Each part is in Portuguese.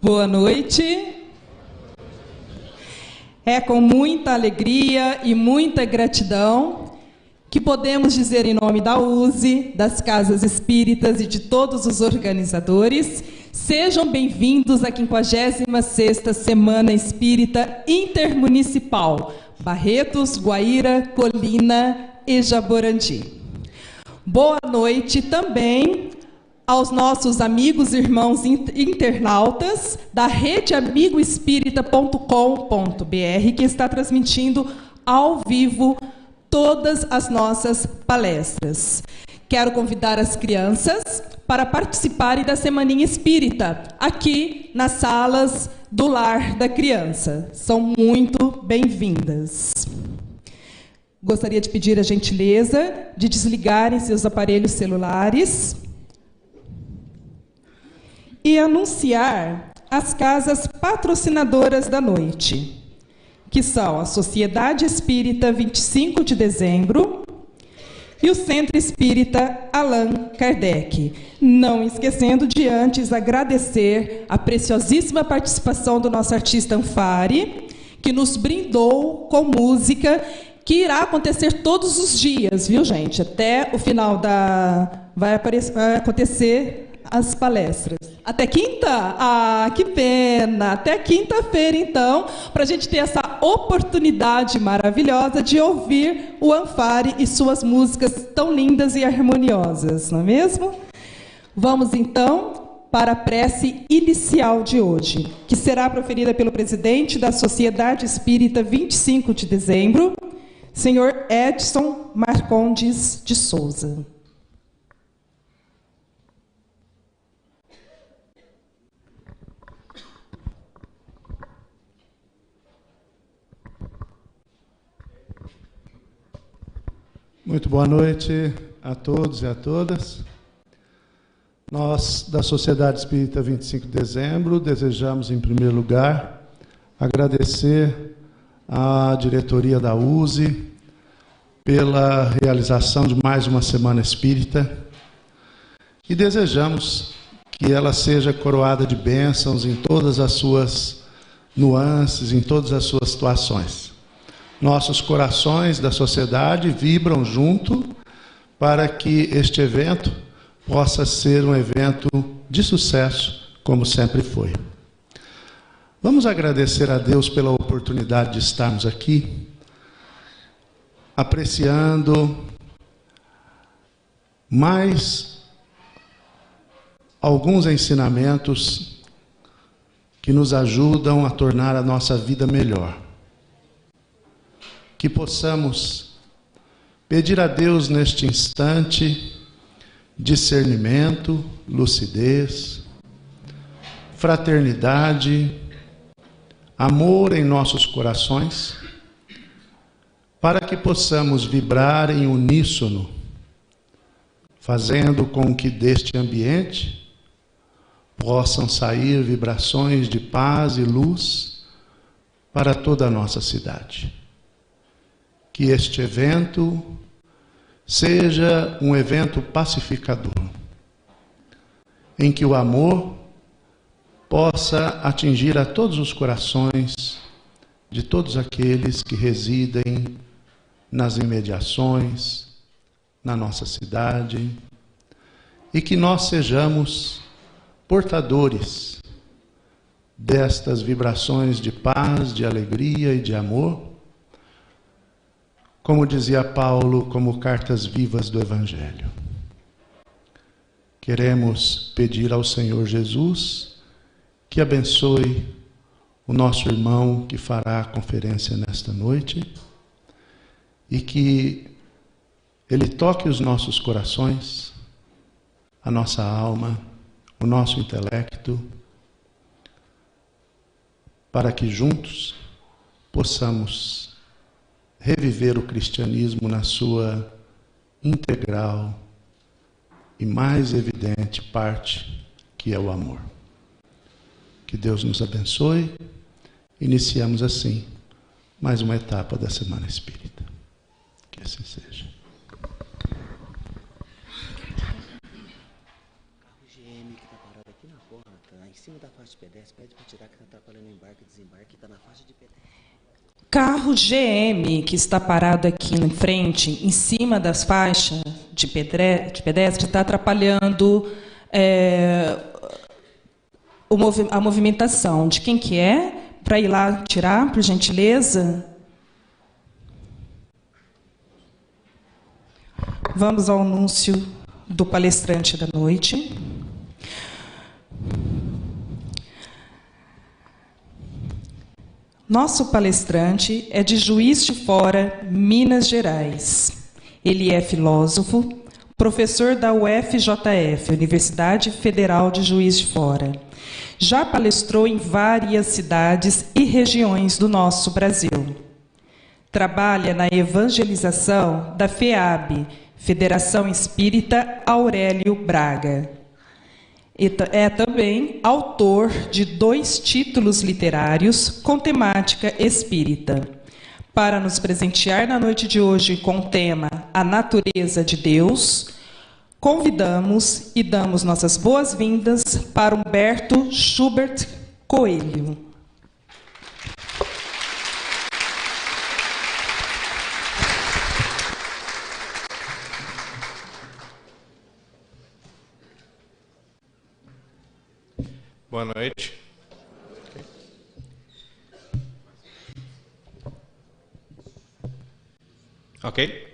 Boa noite. É com muita alegria e muita gratidão que podemos dizer em nome da USE, das Casas Espíritas e de todos os organizadores, sejam bem-vindos à 56ª Semana Espírita Intermunicipal, Barretos, Guaíra, Colina e Jaborandi. Boa noite também aos nossos amigos e irmãos internautas da rede amigoespírita.com.br, que está transmitindo ao vivo todas as nossas palestras. Quero convidar as crianças para participarem da Semaninha Espírita, aqui nas salas do Lar da Criança. São muito bem-vindas. Gostaria de pedir a gentileza de desligarem seus aparelhos celulares e anunciar as casas patrocinadoras da noite, que são a Sociedade Espírita 25 de Dezembro e o Centro Espírita Allan Kardec. Não esquecendo de antes agradecer a preciosíssima participação do nosso artista Anfari, que nos brindou com música, que irá acontecer todos os dias, viu, gente? Até o final da... vai acontecer as palestras. Até quinta? Ah, que pena! Até quinta-feira, então, para a gente ter essa oportunidade maravilhosa de ouvir o Anfari e suas músicas tão lindas e harmoniosas, não é mesmo? Vamos, então, para a prece inicial de hoje, que será proferida pelo presidente da Sociedade Espírita 25 de Dezembro, senhor Edson Marcondes de Souza. Muito boa noite a todos e a todas. Nós, da Sociedade Espírita 25 de Dezembro, desejamos, em primeiro lugar, agradecer à diretoria da USE pela realização de mais uma Semana Espírita e desejamos que ela seja coroada de bênçãos em todas as suas nuances, em todas as suas situações. Nossos corações da sociedade vibram junto para que este evento possa ser um evento de sucesso, como sempre foi. Vamos agradecer a Deus pela oportunidade de estarmos aqui, apreciando mais alguns ensinamentos que nos ajudam a tornar a nossa vida melhor. Que possamos pedir a Deus neste instante discernimento, lucidez, fraternidade, amor em nossos corações, para que possamos vibrar em uníssono, fazendo com que deste ambiente possam sair vibrações de paz e luz para toda a nossa cidade. Que este evento seja um evento pacificador, em que o amor possa atingir a todos os corações de todos aqueles que residem nas imediações, na nossa cidade, e que nós sejamos portadores destas vibrações de paz, de alegria e de amor, como dizia Paulo, como cartas vivas do Evangelho. Queremos pedir ao Senhor Jesus que abençoe o nosso irmão que fará a conferência nesta noite e que ele toque os nossos corações, a nossa alma, o nosso intelecto, para que juntos possamos reviver o cristianismo na sua integral e mais evidente parte, que é o amor. Que Deus nos abençoe. Iniciamos assim mais uma etapa da Semana Espírita. Que assim seja. GM que está parado aqui na porta, em cima da faixa de pedestre, pede para tirar que está atrapalhando o embarque e desembarque, está na faixa de pedestre. Carro GM que está parado aqui em frente, em cima das faixas de pedestre, está atrapalhando a movimentação. De quem que é? Para ir lá tirar, por gentileza. Vamos ao anúncio do palestrante da noite. Nosso palestrante é de Juiz de Fora, Minas Gerais. Ele é filósofo, professor da UFJF, Universidade Federal de Juiz de Fora. Já palestrou em várias cidades e regiões do nosso Brasil. Trabalha na evangelização da FEAB, Federação Espírita Aurélio Braga. É também autor de 2 títulos literários com temática espírita. Para nos presentear na noite de hoje com o tema A Natureza de Deus, convidamos e damos nossas boas-vindas para Humberto Schubert Coelho. Boa noite. Ok?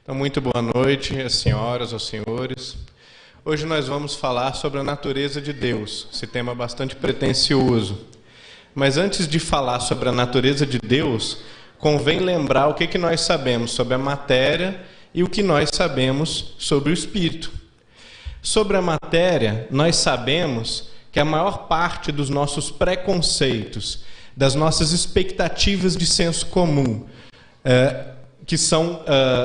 Então, muito boa noite, às senhoras, aos senhores. Hoje nós vamos falar sobre a natureza de Deus, esse tema bastante pretensioso. Mas antes de falar sobre a natureza de Deus, convém lembrar o que nós sabemos sobre a matéria e o que nós sabemos sobre o espírito. Sobre a matéria, nós sabemos que a maior parte dos nossos preconceitos, das nossas expectativas de senso comum, que são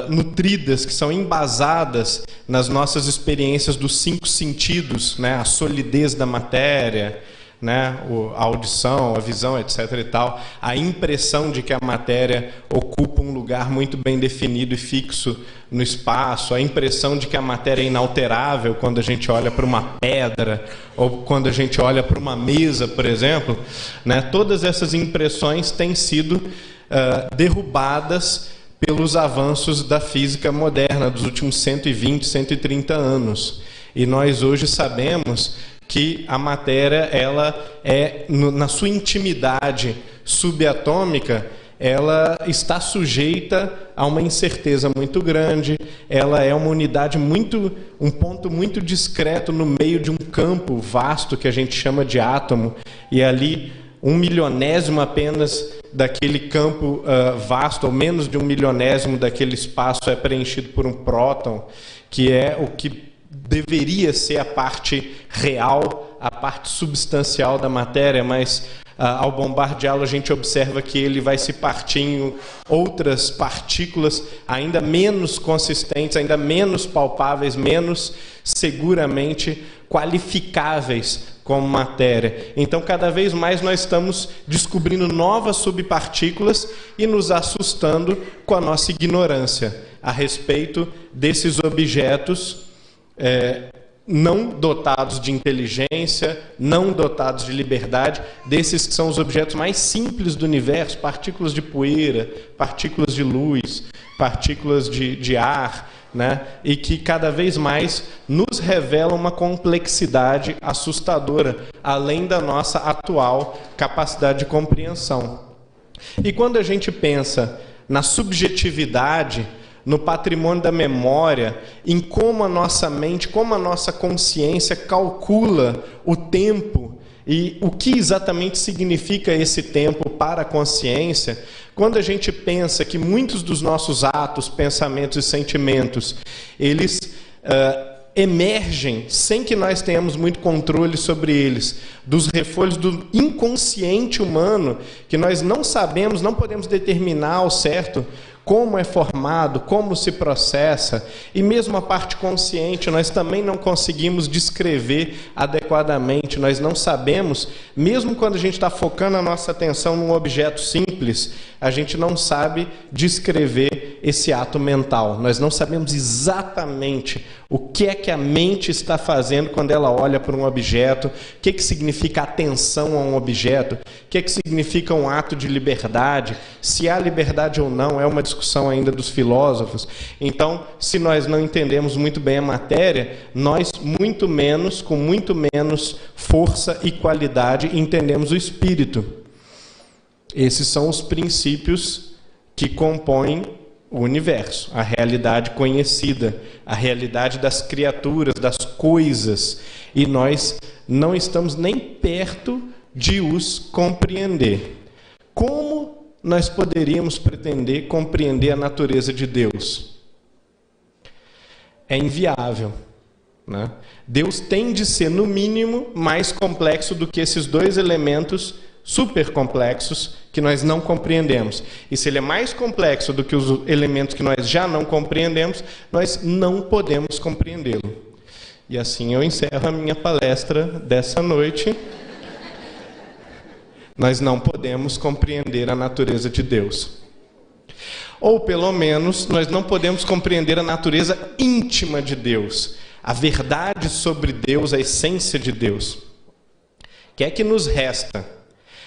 nutridas, que são embasadas nas nossas experiências dos 5 sentidos, né? A solidez da matéria, né? A audição, a visão, etc. e tal, a impressão de que a matéria ocupa um lugar muito bem definido e fixo no espaço, a impressão de que a matéria é inalterável quando a gente olha para uma pedra ou quando a gente olha para uma mesa, por exemplo, né? Todas essas impressões têm sido derrubadas pelos avanços da física moderna dos últimos 120, 130 anos. E nós hoje sabemos que a matéria, ela na sua intimidade subatômica, ela está sujeita a uma incerteza muito grande, ela é uma unidade um ponto muito discreto no meio de um campo vasto que a gente chama de átomo, e ali 1/1000º apenas daquele campo vasto, ou menos de 1/1000º daquele espaço é preenchido por um próton, que é o que deveria ser a parte real, a parte substancial da matéria, mas ao bombardeá-lo a gente observa que ele vai se partir em outras partículas ainda menos consistentes, ainda menos palpáveis, menos seguramente qualificáveis como matéria. Então, cada vez mais nós estamos descobrindo novas subpartículas e nos assustando com a nossa ignorância a respeito desses objetos não dotados de inteligência, não dotados de liberdade, desses que são os objetos mais simples do universo, partículas de poeira, partículas de luz, partículas de ar, né? E que cada vez mais nos revelam uma complexidade assustadora, além da nossa atual capacidade de compreensão. E quando a gente pensa na subjetividade, no patrimônio da memória, em como a nossa mente, como a nossa consciência calcula o tempo e o que exatamente significa esse tempo para a consciência, quando a gente pensa que muitos dos nossos atos, pensamentos e sentimentos, eles emergem, sem que nós tenhamos muito controle sobre eles, dos refolhos do inconsciente humano, que nós não sabemos, não podemos determinar ao certo como é formado, como se processa, e mesmo a parte consciente, nós também não conseguimos descrever adequadamente, nós não sabemos, mesmo quando a gente está focando a nossa atenção num objeto simples, a gente não sabe descrever esse ato mental, nós não sabemos exatamente o que é que a mente está fazendo quando ela olha para um objeto, o que que significa atenção a um objeto, o que que significa um ato de liberdade, se há liberdade ou não, é uma discussão ainda dos filósofos. Então, se nós não entendemos muito bem a matéria, nós muito menos, com muito menos força e qualidade, entendemos o espírito. Esses são os princípios que compõem o universo, a realidade conhecida, a realidade das criaturas, das coisas, e nós não estamos nem perto de os compreender. Como nós poderíamos pretender compreender a natureza de Deus? É inviável, né? Deus tem de ser, no mínimo, mais complexo do que esses dois elementos super complexos que nós não compreendemos. E se ele é mais complexo do que os elementos que nós já não compreendemos, nós não podemos compreendê-lo. E assim eu encerro a minha palestra dessa noite. Nós não podemos compreender a natureza de Deus. Ou, pelo menos, nós não podemos compreender a natureza íntima de Deus, a verdade sobre Deus, a essência de Deus. O que é que nos resta?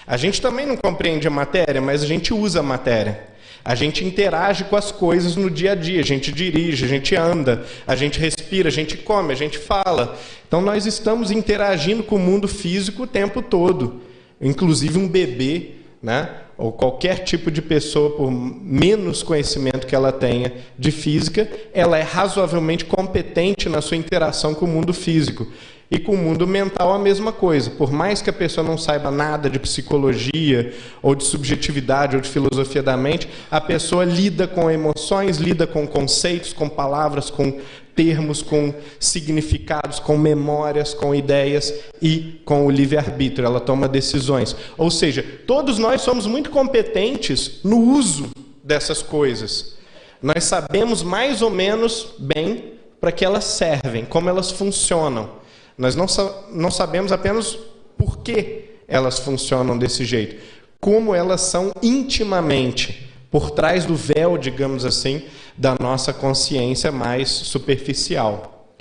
A gente também não compreende a matéria, mas a gente usa a matéria. A gente interage com as coisas no dia a dia, a gente dirige, a gente anda, a gente respira, a gente come, a gente fala. Então nós estamos interagindo com o mundo físico o tempo todo. Inclusive um bebê, né? Ou qualquer tipo de pessoa, por menos conhecimento que ela tenha de física, ela é razoavelmente competente na sua interação com o mundo físico. E com o mundo mental a mesma coisa. Por mais que a pessoa não saiba nada de psicologia, ou de subjetividade, ou de filosofia da mente, a pessoa lida com emoções, lida com conceitos, com palavras, com termos, com significados, com memórias, com ideias e com o livre-arbítrio. Ela toma decisões. Ou seja, todos nós somos muito competentes no uso dessas coisas. Nós sabemos mais ou menos bem para que elas servem, como elas funcionam. Nós não sabemos apenas por que elas funcionam desse jeito, como elas são intimamente, por trás do véu, digamos assim, da nossa consciência mais superficial.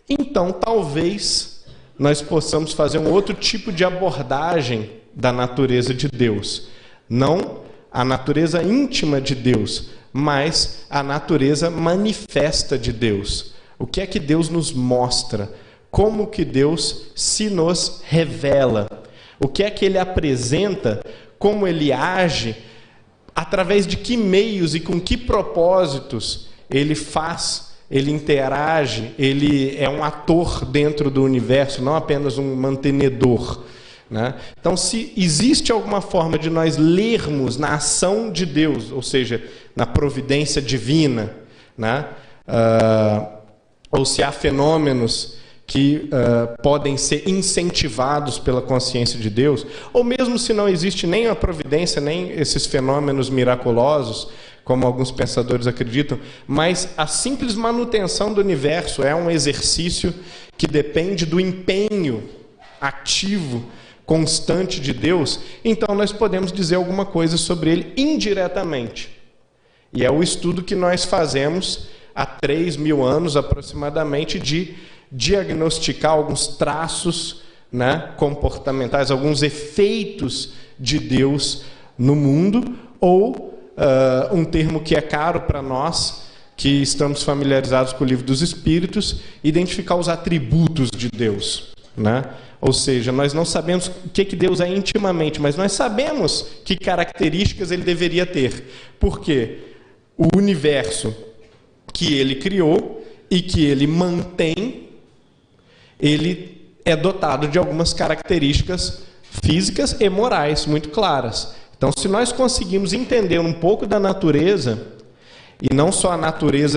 Então, talvez nós possamos fazer um outro tipo de abordagem da natureza de Deus. Não a natureza íntima de Deus, mas a natureza manifesta de Deus. O que é que Deus nos mostra? Como que Deus se nos revela? O que é que Ele apresenta? Como Ele age? Através de que meios e com que propósitos Ele faz, Ele interage, Ele é um ator dentro do universo, não apenas um mantenedor, né? Então, se existe alguma forma de nós lermos na ação de Deus, ou seja, na providência divina, né? Ou se há fenômenos que podem ser incentivados pela consciência de Deus, ou mesmo se não existe nem a providência, nem esses fenômenos miraculosos, como alguns pensadores acreditam, mas a simples manutenção do universo é um exercício que depende do empenho ativo, constante de Deus, então nós podemos dizer alguma coisa sobre ele indiretamente. E é o estudo que nós fazemos há 3.000 anos aproximadamente de diagnosticar alguns traços, né, comportamentais, alguns efeitos de Deus no mundo, ou um termo que é caro para nós, que estamos familiarizados com o Livro dos Espíritos, identificar os atributos de Deus, né? Ou seja, nós não sabemos o que Deus é intimamente, mas nós sabemos que características Ele deveria ter. Porque o universo que Ele criou e que Ele mantém, ele é dotado de algumas características físicas e morais muito claras. Então, se nós conseguimos entender um pouco da natureza, e não só a natureza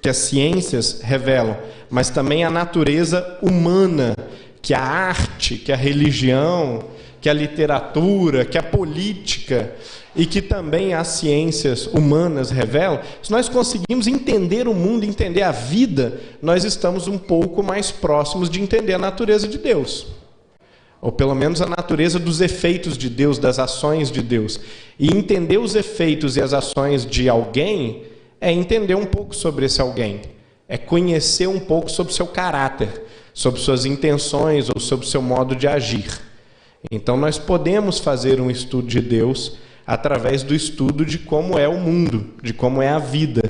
que as ciências revelam, mas também a natureza humana, que a arte, que a religião, que a literatura, que a política e que também as ciências humanas revelam, se nós conseguimos entender o mundo, entender a vida, nós estamos um pouco mais próximos de entender a natureza de Deus. Ou pelo menos a natureza dos efeitos de Deus, das ações de Deus. E entender os efeitos e as ações de alguém é entender um pouco sobre esse alguém. É conhecer um pouco sobre o seu caráter, sobre suas intenções ou sobre o seu modo de agir. Então nós podemos fazer um estudo de Deus através do estudo de como é o mundo, de como é a vida,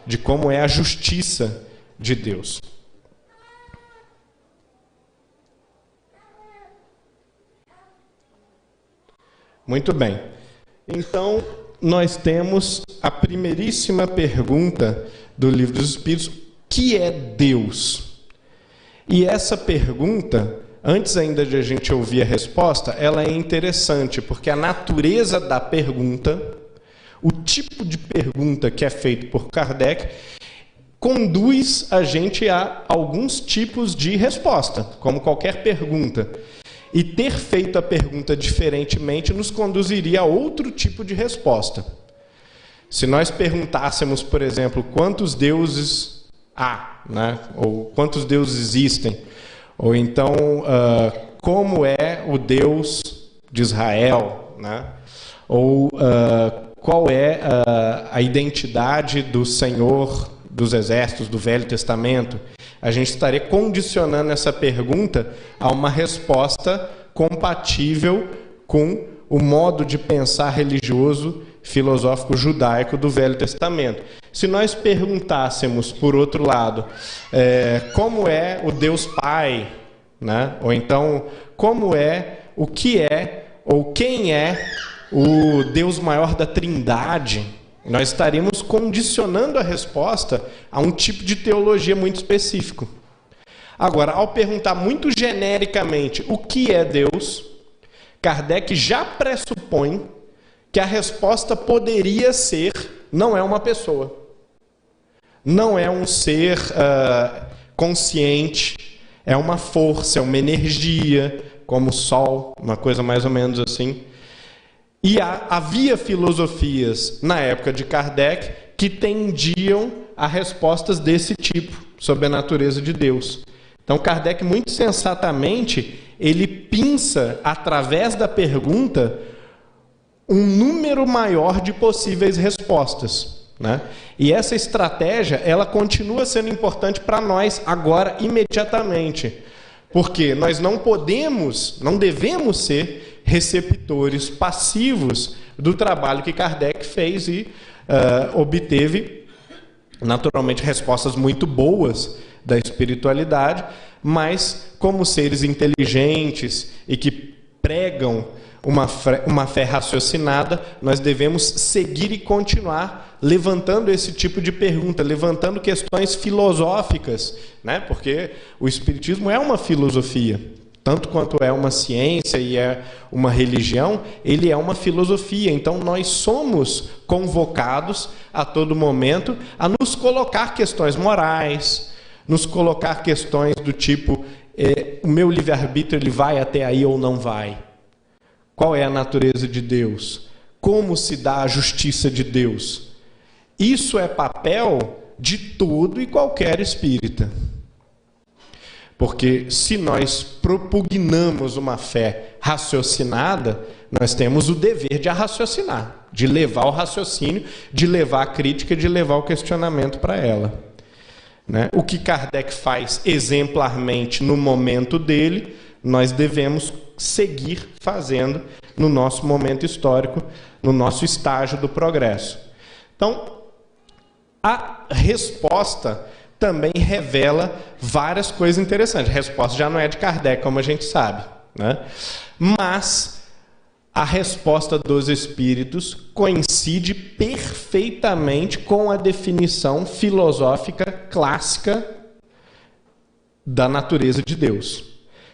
de como é a justiça de Deus. Muito bem. Então, nós temos a primeiríssima pergunta do Livro dos Espíritos: o que é Deus? E essa pergunta, antes ainda de a gente ouvir a resposta, ela é interessante, porque a natureza da pergunta, o tipo de pergunta que é feito por Kardec, conduz a gente a alguns tipos de resposta, como qualquer pergunta. E ter feito a pergunta diferentemente nos conduziria a outro tipo de resposta. Se nós perguntássemos, por exemplo, quantos deuses há, né? Ou quantos deuses existem, ou então como é o Deus de Israel, né? Ou qual é a identidade do Senhor dos Exércitos do Velho Testamento, a gente estaria condicionando essa pergunta a uma resposta compatível com o modo de pensar religioso, filosófico judaico do Velho Testamento. Se nós perguntássemos, por outro lado, como é o Deus Pai, né? Ou então, como é, o que é, ou quem é o Deus maior da Trindade, nós estaríamos condicionando a resposta a um tipo de teologia muito específico. Agora, ao perguntar muito genericamente o que é Deus, Kardec já pressupõe que a resposta poderia ser: não é uma pessoa, não é um ser consciente, é uma força, é uma energia, como o Sol, uma coisa mais ou menos assim. E havia filosofias na época de Kardec que tendiam a respostas desse tipo sobre a natureza de Deus. Então Kardec, muito sensatamente, ele pinça através da pergunta um número maior de possíveis respostas, né? E essa estratégia, ela continua sendo importante para nós agora, imediatamente, porque nós não devemos ser receptores passivos do trabalho que Kardec fez e obteve, naturalmente, respostas muito boas da espiritualidade, mas como seres inteligentes e que pregam uma fé raciocinada, nós devemos seguir e continuar levantando esse tipo de pergunta, levantando questões filosóficas, né? Porque o Espiritismo é uma filosofia. Tanto quanto é uma ciência e é uma religião, ele é uma filosofia. Então nós somos convocados a todo momento a nos colocar questões morais, nos colocar questões do tipo: o meu livre-arbítrio, ele vai até aí ou não vai? Qual é a natureza de Deus? Como se dá a justiça de Deus? Isso é papel de todo e qualquer espírita. Porque se nós propugnamos uma fé raciocinada, nós temos o dever de raciocinar, de levar o raciocínio, de levar a crítica, de levar o questionamento para ela, né? O que Kardec faz exemplarmente no momento dele, nós devemos seguir fazendo no nosso momento histórico, no nosso estágio do progresso. Então, a resposta também revela várias coisas interessantes. A resposta já não é de Kardec, como a gente sabe, né? Mas a resposta dos espíritos coincide perfeitamente com a definição filosófica clássica da natureza de Deus.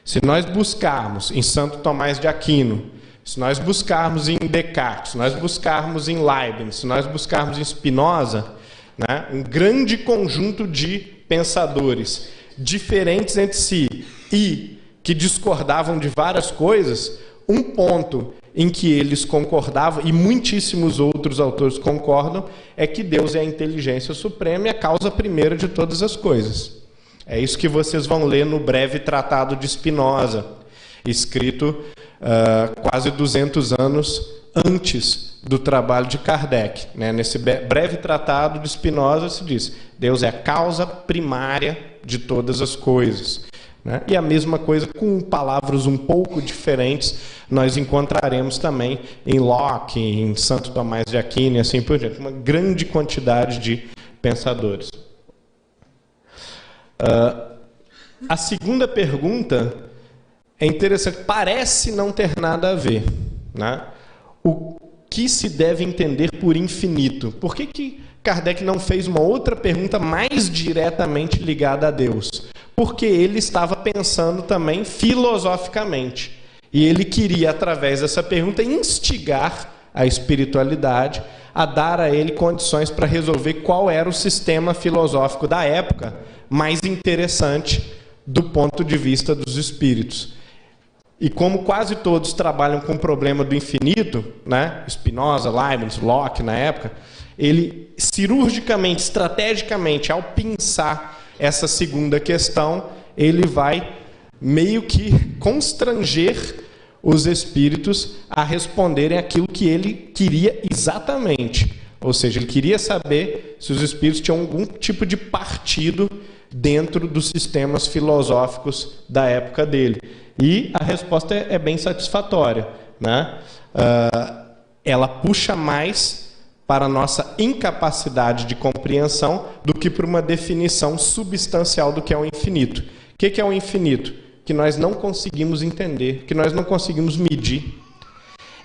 Se nós buscarmos em Santo Tomás de Aquino, se nós buscarmos em Descartes, se nós buscarmos em Leibniz, se nós buscarmos em Spinoza, né, um grande conjunto de pensadores diferentes entre si e que discordavam de várias coisas, um ponto em que eles concordavam, e muitíssimos outros autores concordam, é que Deus é a inteligência suprema e a causa primeira de todas as coisas. É isso que vocês vão ler no breve tratado de Spinoza, escrito quase 200 anos antes do trabalho de Kardec. Nesse breve tratado de Spinoza se diz: Deus é a causa primária de todas as coisas. E a mesma coisa, com palavras um pouco diferentes, nós encontraremos também em Locke, em Santo Tomás de Aquino e assim por diante. Uma grande quantidade de pensadores. A segunda pergunta é interessante, parece não ter nada a ver. O que se deve entender por infinito? Por que Kardec não fez uma outra pergunta mais diretamente ligada a Deus? Porque ele estava pensando também filosoficamente. E ele queria, através dessa pergunta, instigar a espiritualidade a dar a ele condições para resolver qual era o sistema filosófico da época mais interessante do ponto de vista dos espíritos. E como quase todos trabalham com o problema do infinito, Spinoza, Leibniz, Locke na época, ele cirurgicamente, estrategicamente, ao pensar essa segunda questão, ele vai meio que constranger os espíritos a responderem aquilo que ele queria exatamente. Ou seja, ele queria saber se os espíritos tinham algum tipo de partido dentro dos sistemas filosóficos da época dele. E a resposta é bem satisfatória. Ela puxa mais para a nossa incapacidade de compreensão do que para uma definição substancial do que é o infinito. O que é o infinito? Que nós não conseguimos entender, que nós não conseguimos medir.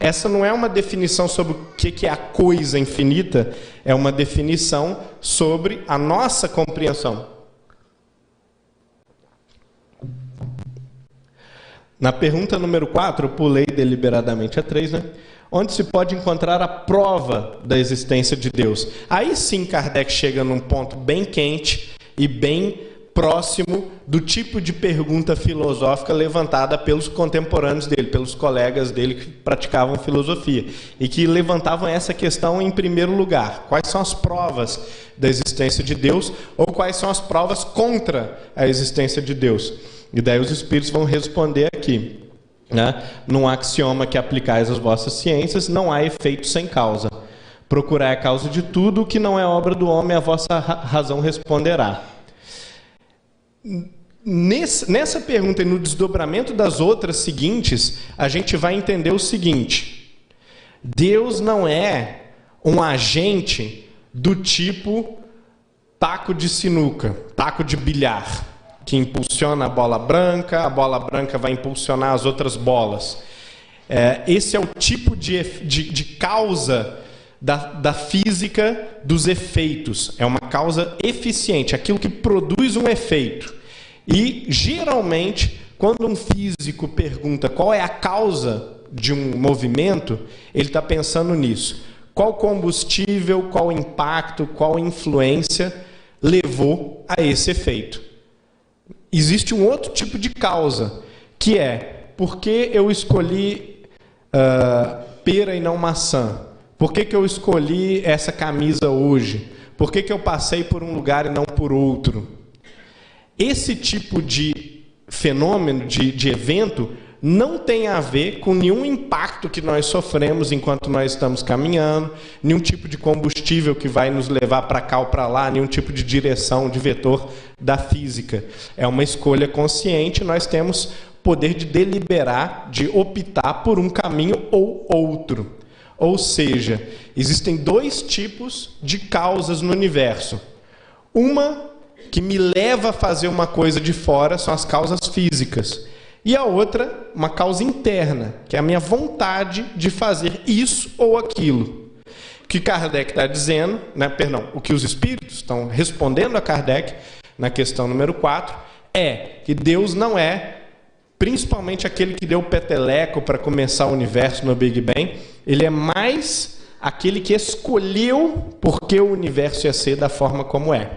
Essa não é uma definição sobre o que é a coisa infinita, é uma definição sobre a nossa compreensão. Na pergunta número 4, eu pulei deliberadamente a 3, onde se pode encontrar a prova da existência de Deus. Aí sim Kardec chega num ponto bem quente e bem próximo do tipo de pergunta filosófica levantada pelos contemporâneos dele, pelos colegas dele que praticavam filosofia, e que levantavam essa questão em primeiro lugar. Quais são as provas da existência de Deus, ou quais são as provas contra a existência de Deus? E daí os espíritos vão responder aqui. Num axioma que aplicais às vossas ciências, não há efeito sem causa. Procurai a causa de tudo, o que não é obra do homem, a vossa razão responderá. Nessa pergunta e no desdobramento das outras seguintes, a gente vai entender o seguinte: Deus não é um agente do tipo taco de sinuca, taco de bilhar, que impulsiona a bola branca vai impulsionar as outras bolas. Esse é o tipo de causa da física dos efeitos. É uma causa eficiente, aquilo que produz um efeito. E, geralmente, quando um físico pergunta qual é a causa de um movimento, ele está pensando nisso. Qual combustível, qual impacto, qual influência levou a esse efeito? Existe um outro tipo de causa, que é: por que eu escolhi pera e não maçã? Por que eu escolhi essa camisa hoje? Por que eu passei por um lugar e não por outro? Esse tipo de fenômeno, de evento, não tem a ver com nenhum impacto que nós sofremos enquanto nós estamos caminhando, nenhum tipo de combustível que vai nos levar para cá ou para lá, nenhum tipo de direção, de vetor da física. É uma escolha consciente, nós temos poder de deliberar, de optar por um caminho ou outro. Ou seja, existem dois tipos de causas no universo. Uma que me leva a fazer uma coisa de fora, são as causas físicas. E a outra, uma causa interna, que é a minha vontade de fazer isso ou aquilo. O que Kardec está dizendo, o que os espíritos estão respondendo a Kardec, na questão número 4, é que Deus não é, principalmente aquele que deu o peteleco para começar o universo no Big Bang, ele é mais aquele que escolheu porque o universo ia ser da forma como é.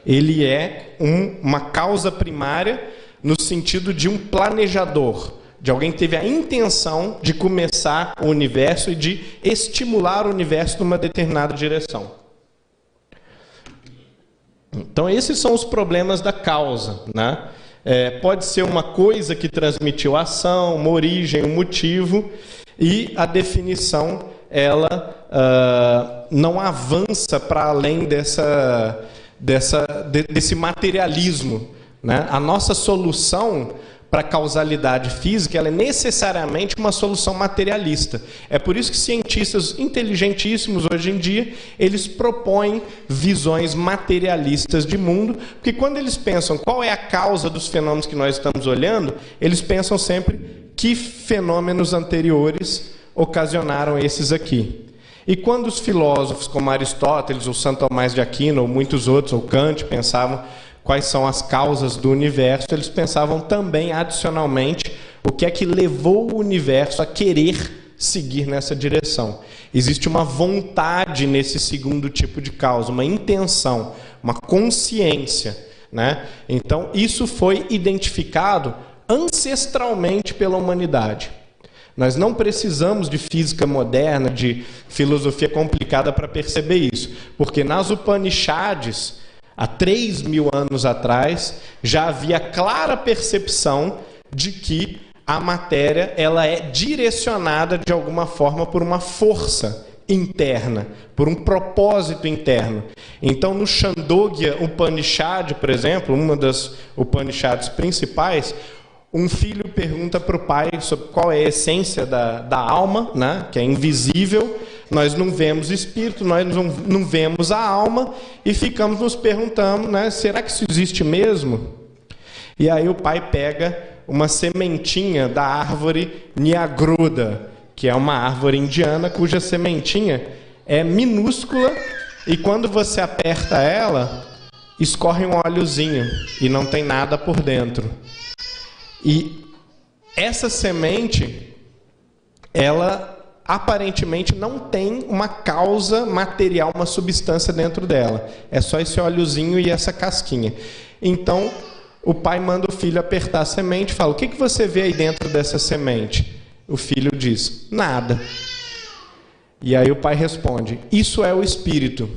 Ele é uma causa primária no sentido de um planejador, de alguém que teve a intenção de começar o universo e de estimular o universo numa determinada direção. Então, esses são os problemas da causa, né? Pode ser uma coisa que transmitiu a ação, uma origem, um motivo, e a definição ela não avança para além desse materialismo, né? A nossa solução para a causalidade física ela é necessariamente uma solução materialista. É por isso que cientistas inteligentíssimos hoje em dia, eles propõem visões materialistas de mundo, porque quando eles pensam qual é a causa dos fenômenos que nós estamos olhando, eles pensam sempre que fenômenos anteriores ocasionaram esses aqui. E quando os filósofos como Aristóteles, ou Santo Tomás de Aquino, ou muitos outros, ou Kant, pensavam quais são as causas do universo, eles pensavam também, adicionalmente, o que é que levou o universo a querer seguir nessa direção. Existe uma vontade nesse segundo tipo de causa, uma intenção, uma consciência, né? Então, isso foi identificado ancestralmente pela humanidade. Nós não precisamos de física moderna, de filosofia complicada para perceber isso, porque nas Upanishads, há 3.000 anos atrás, já havia clara percepção de que a matéria ela é direcionada de alguma forma por uma força interna, por um propósito interno. Então, no Chandogya Upanishad, por exemplo, uma das Upanishads principais, um filho pergunta para o pai sobre qual é a essência da alma, né, que é invisível. Nós não vemos espírito, nós não vemos a alma e ficamos nos perguntando, né, será que isso existe mesmo? E aí o pai pega uma sementinha da árvore Nyagruda, que é uma árvore indiana cuja sementinha é minúscula e quando você aperta ela, escorre um óleozinho e não tem nada por dentro. E essa semente, ela aparentemente não tem uma causa material, uma substância dentro dela. É só esse óleozinho e essa casquinha. Então, o pai manda o filho apertar a semente e fala, o que você vê aí dentro dessa semente? O filho diz, nada. E aí o pai responde, isso é o espírito.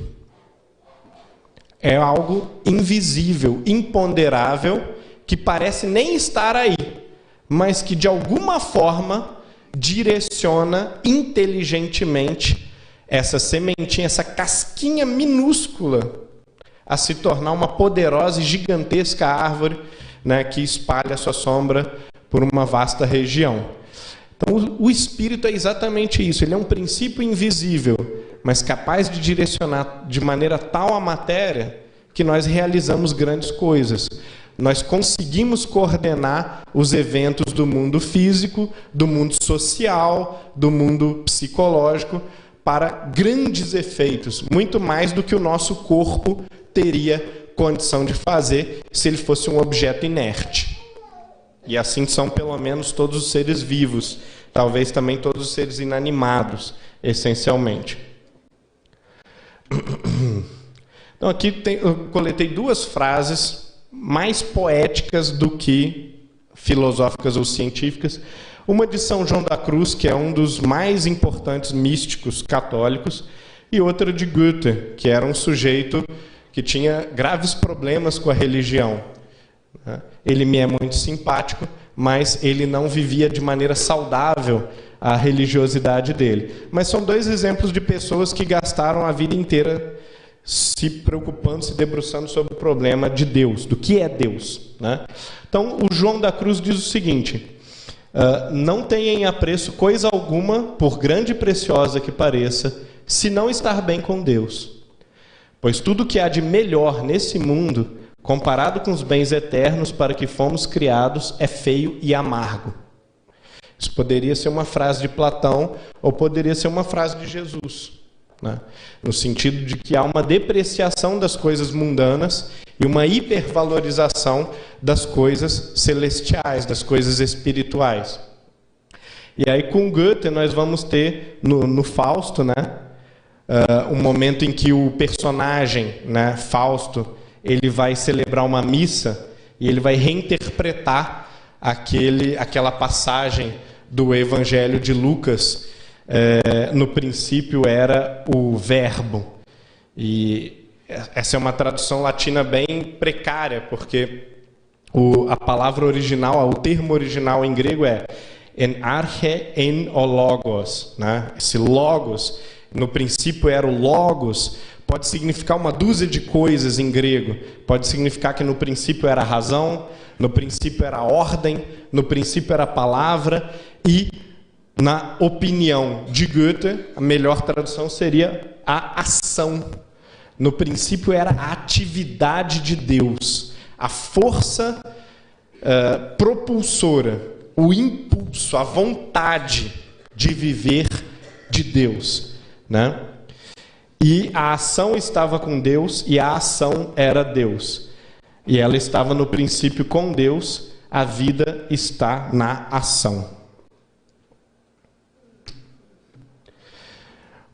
É algo invisível, imponderável, que parece nem estar aí, mas que de alguma forma direciona inteligentemente essa sementinha, essa casquinha minúscula, a se tornar uma poderosa e gigantesca árvore, né, que espalha a sua sombra por uma vasta região. Então, o espírito é exatamente isso. Ele é um princípio invisível, mas capaz de direcionar de maneira tal a matéria que nós realizamos grandes coisas. Nós conseguimos coordenar os eventos do mundo físico, do mundo social, do mundo psicológico, para grandes efeitos, muito mais do que o nosso corpo teria condição de fazer se ele fosse um objeto inerte. E assim são pelo menos todos os seres vivos, talvez também todos os seres inanimados, essencialmente. Então aqui eu coletei duas frases mais poéticas do que filosóficas ou científicas. Uma de São João da Cruz, que é um dos mais importantes místicos católicos, e outra de Goethe, que era um sujeito que tinha graves problemas com a religião. Ele me é muito simpático, mas ele não vivia de maneira saudável a religiosidade dele. Mas são dois exemplos de pessoas que gastaram a vida inteira se preocupando, se debruçando sobre o problema de Deus, do que é Deus, né? Então, o João da Cruz diz o seguinte: não tenha em apreço coisa alguma, por grande e preciosa que pareça, se não estar bem com Deus. Pois tudo que há de melhor nesse mundo, comparado com os bens eternos para que fomos criados, é feio e amargo. Isso poderia ser uma frase de Platão, ou poderia ser uma frase de Jesus, né? No sentido de que há uma depreciação das coisas mundanas e uma hipervalorização das coisas celestiais, das coisas espirituais. E aí com Goethe nós vamos ter no Fausto, né, um momento em que o personagem, né, Fausto, ele vai celebrar uma missa e ele vai reinterpretar aquela passagem do Evangelho de Lucas, no princípio era o verbo. E essa é uma tradução latina bem precária, porque a palavra original, o termo original em grego é en arche en o logos, né? Esse logos, no princípio era o logos, pode significar uma dúzia de coisas em grego. Pode significar que no princípio era a razão, no princípio era a ordem, no princípio era a palavra, e na opinião de Goethe, a melhor tradução seria a ação. No princípio era a atividade de Deus, a força propulsora, o impulso, a vontade de viver de Deus, né? E a ação estava com Deus e a ação era Deus. E ela estava no princípio com Deus, a vida está na ação.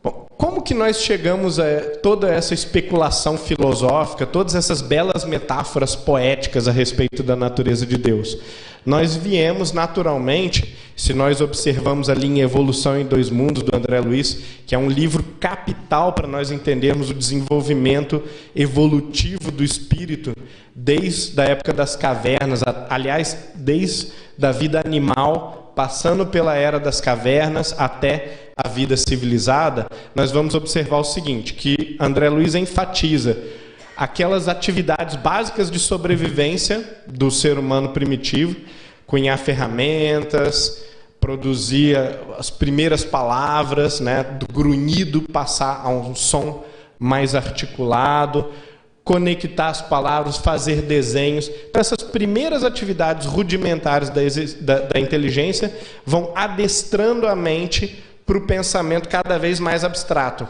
Bom, como que nós chegamos a toda essa especulação filosófica, todas essas belas metáforas poéticas a respeito da natureza de Deus? Nós viemos naturalmente, se nós observamos ali em Evolução em Dois Mundos, do André Luiz, que é um livro capital para nós entendermos o desenvolvimento evolutivo do espírito, desde a época das cavernas, aliás, desde a vida animal, passando pela era das cavernas até a vida civilizada, nós vamos observar o seguinte, que André Luiz enfatiza aquelas atividades básicas de sobrevivência do ser humano primitivo, cunhar ferramentas, produzir as primeiras palavras, né, do grunhido passar a um som mais articulado, conectar as palavras, fazer desenhos. Então, essas primeiras atividades rudimentares da inteligência vão adestrando a mente para o pensamento cada vez mais abstrato.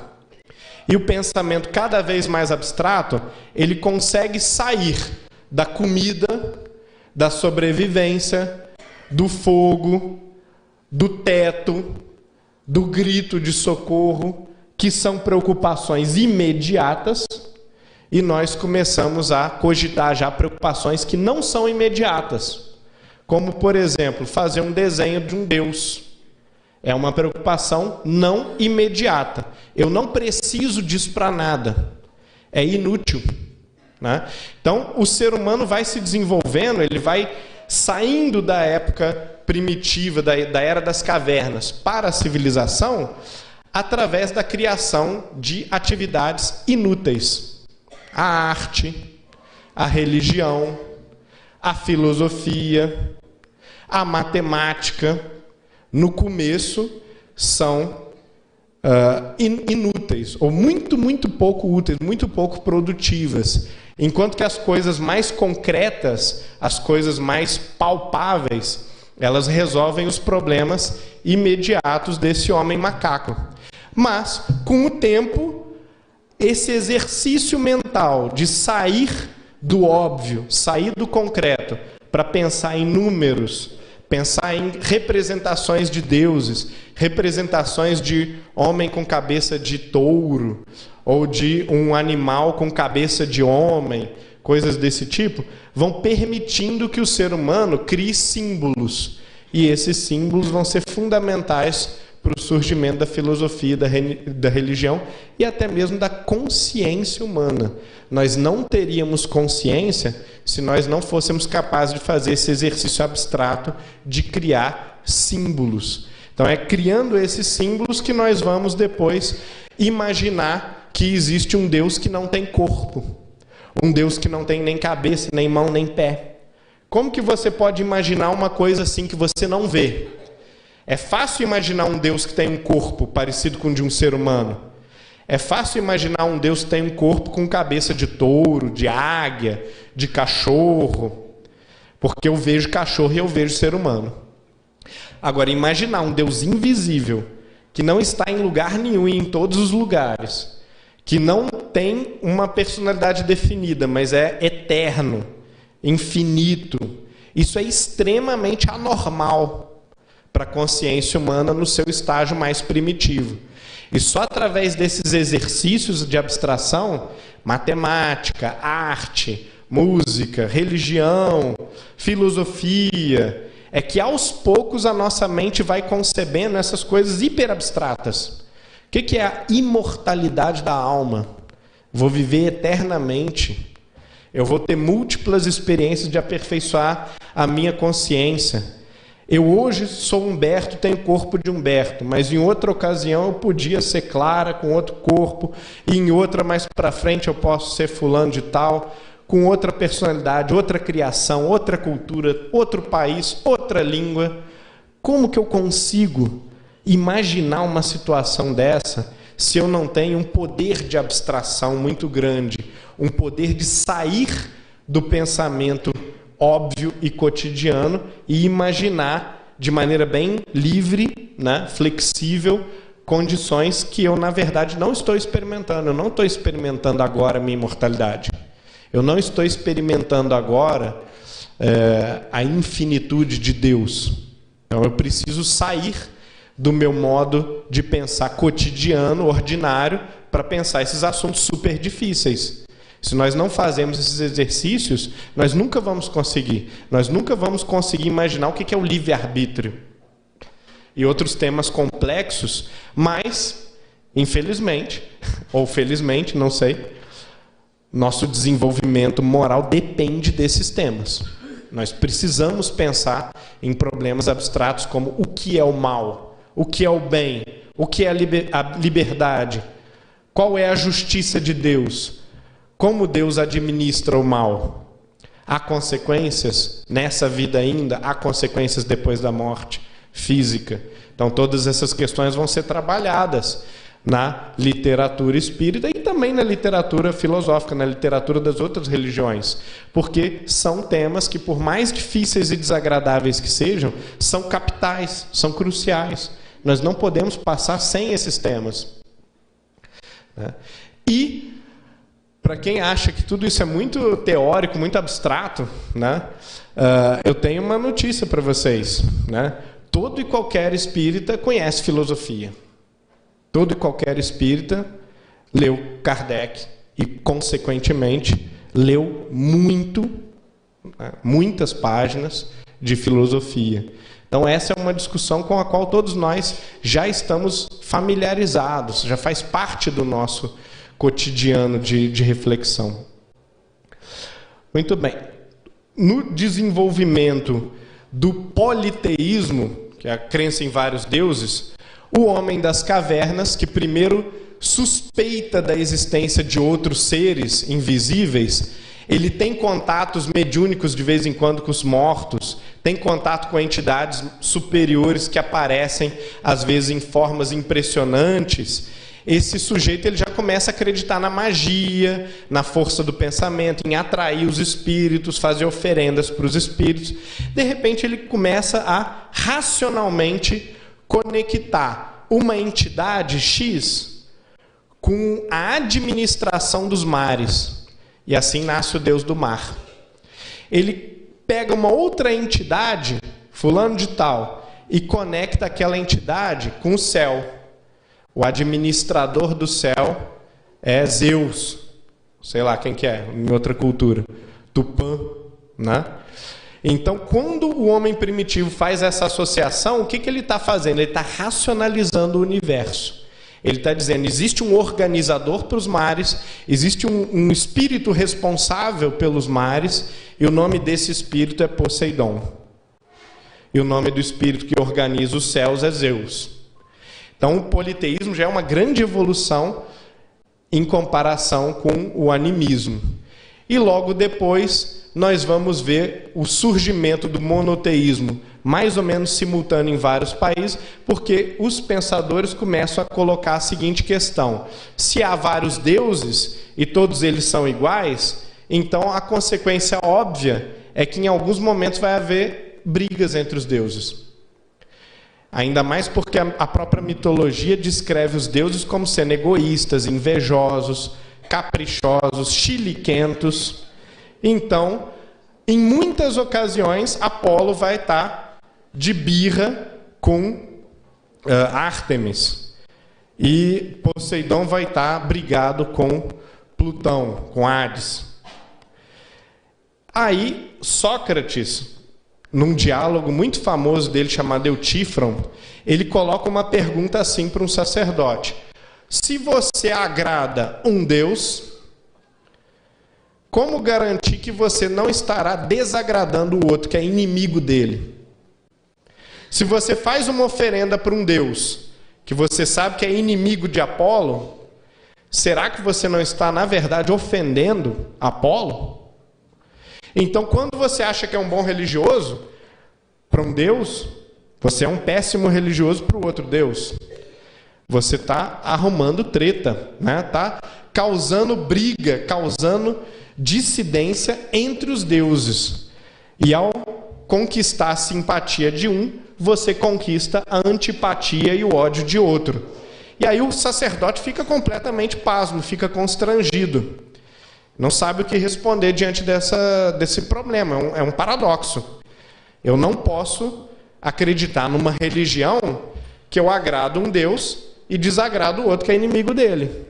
E o pensamento cada vez mais abstrato, ele consegue sair da comida, da sobrevivência, do fogo, do teto, do grito de socorro, que são preocupações imediatas, e nós começamos a cogitar já preocupações que não são imediatas, como, por exemplo, fazer um desenho de um Deus. É uma preocupação não imediata. Eu não preciso disso para nada. É inútil, né? Então, o ser humano vai se desenvolvendo, ele vai saindo da época primitiva, da era das cavernas, para a civilização, através da criação de atividades inúteis. A arte, a religião, a filosofia, a matemática, no começo, são inúteis, ou muito pouco úteis, muito pouco produtivas. Enquanto que as coisas mais concretas, as coisas mais palpáveis, elas resolvem os problemas imediatos desse homem macaco. Mas, com o tempo, esse exercício mental de sair do óbvio, sair do concreto, para pensar em números, pensar em representações de deuses, representações de homem com cabeça de touro, ou de um animal com cabeça de homem, coisas desse tipo, vão permitindo que o ser humano crie símbolos. E esses símbolos vão ser fundamentais para o surgimento da filosofia, da religião e até mesmo da consciência humana. Nós não teríamos consciência se nós não fôssemos capazes de fazer esse exercício abstrato de criar símbolos. Então é criando esses símbolos que nós vamos depois imaginar que existe um Deus que não tem corpo, um Deus que não tem nem cabeça, nem mão, nem pé. Como que você pode imaginar uma coisa assim que você não vê? É fácil imaginar um Deus que tem um corpo parecido com o de um ser humano. É fácil imaginar um Deus que tem um corpo com cabeça de touro, de águia, de cachorro. Porque eu vejo cachorro e eu vejo ser humano. Agora, imaginar um Deus invisível, que não está em lugar nenhum e em todos os lugares, que não tem uma personalidade definida, mas é eterno, infinito. Isso é extremamente anormal para a consciência humana no seu estágio mais primitivo. E só através desses exercícios de abstração, matemática, arte, música, religião, filosofia é que aos poucos a nossa mente vai concebendo essas coisas hiperabstratas. O que é a imortalidade da alma? Vou viver eternamente. Eu vou ter múltiplas experiências de aperfeiçoar a minha consciência. Eu hoje sou Humberto, tenho corpo de Humberto, mas em outra ocasião eu podia ser Clara com outro corpo, e em outra mais para frente eu posso ser fulano de tal, com outra personalidade, outra criação, outra cultura, outro país, outra língua. Como que eu consigo imaginar uma situação dessa se eu não tenho um poder de abstração muito grande, um poder de sair do pensamento óbvio e cotidiano e imaginar de maneira bem livre, né, flexível, condições que eu, na verdade, não estou experimentando. Eu não estou experimentando agora a minha imortalidade. Eu não estou experimentando agora a infinitude de Deus. Então eu preciso sair do meu modo de pensar cotidiano, ordinário, para pensar esses assuntos super difíceis. Se nós não fazemos esses exercícios, nós nunca vamos conseguir. Nós nunca vamos conseguir imaginar o que é o livre-arbítrio. E outros temas complexos, mas, infelizmente, ou felizmente, não sei, nosso desenvolvimento moral depende desses temas. Nós precisamos pensar em problemas abstratos como o que é o mal, o que é o bem, o que é a liberdade, qual é a justiça de Deus, como Deus administra o mal. Há consequências nessa vida ainda, há consequências depois da morte física. Então todas essas questões vão ser trabalhadas na literatura espírita e também na literatura filosófica, na literatura das outras religiões, porque são temas que, por mais difíceis e desagradáveis que sejam, são capitais, são cruciais. Nós não podemos passar sem esses temas. E, para quem acha que tudo isso é muito teórico, muito abstrato, né, eu tenho uma notícia para vocês. Né? Todo e qualquer espírita conhece filosofia. Todo e qualquer espírita leu Kardec e, consequentemente, leu muitas páginas de filosofia. Então, essa é uma discussão com a qual todos nós já estamos familiarizados, já faz parte do nosso cotidiano de reflexão. Muito bem. No desenvolvimento do politeísmo, que é a crença em vários deuses, o homem das cavernas, que primeiro suspeita da existência de outros seres invisíveis, ele tem contatos mediúnicos de vez em quando com os mortos, tem contato com entidades superiores que aparecem, às vezes, em formas impressionantes. Esse sujeito ele já começa a acreditar na magia, na força do pensamento, em atrair os espíritos, fazer oferendas para os espíritos. De repente, ele começa a racionalmente conectar uma entidade X com a administração dos mares. E assim nasce o Deus do mar. Ele pega uma outra entidade, fulano de tal, e conecta aquela entidade com o céu. O administrador do céu é Zeus. Sei lá quem que é, em outra cultura. Tupã, né? Então, quando o homem primitivo faz essa associação, o que ele está fazendo? Ele está racionalizando o universo. Ele está dizendo, existe um organizador para os mares, existe um espírito responsável pelos mares, e o nome desse espírito é Poseidon. E o nome do espírito que organiza os céus é Zeus. Então, o politeísmo já é uma grande evolução em comparação com o animismo. E logo depois, nós vamos ver o surgimento do monoteísmo, mais ou menos simultâneo em vários países, porque os pensadores começam a colocar a seguinte questão: se há vários deuses e todos eles são iguais, então a consequência óbvia é que em alguns momentos vai haver brigas entre os deuses. Ainda mais porque a própria mitologia descreve os deuses como sendo egoístas, invejosos, caprichosos, chiliquentos. Então, em muitas ocasiões, Apolo vai estar de birra com Ártemis. E Poseidon vai estar brigado com Plutão, com Hades. Aí, Sócrates, num diálogo muito famoso dele chamado Eutífron, ele coloca uma pergunta assim para um sacerdote: se você agrada um Deus, como garantir que você não estará desagradando o outro, que é inimigo dele? Se você faz uma oferenda para um Deus que você sabe que é inimigo de Apolo, será que você não está, na verdade, ofendendo Apolo? Então, quando você acha que é um bom religioso para um Deus, você é um péssimo religioso para o outro Deus. Você está arrumando treta, né? Está causando briga, causando dissidência entre os deuses. E ao conquistar a simpatia de um, você conquista a antipatia e o ódio de outro. E aí o sacerdote fica completamente pasmo, fica constrangido. Não sabe o que responder diante desse problema. É um paradoxo. Eu não posso acreditar numa religião que eu agrado um Deus e desagrado o outro que é inimigo dele.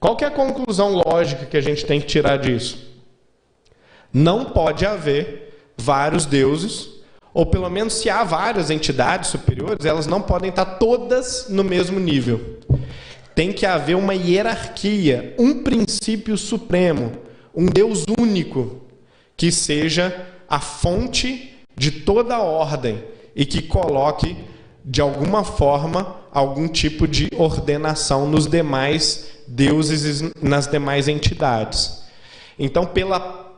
Qual que é a conclusão lógica que a gente tem que tirar disso? Não pode haver vários deuses, ou pelo menos se há várias entidades superiores, elas não podem estar todas no mesmo nível. Tem que haver uma hierarquia, um princípio supremo, um Deus único, que seja a fonte de toda a ordem e que coloque, de alguma forma, algum tipo de ordenação nos demais deuses e nas demais entidades. Então, pela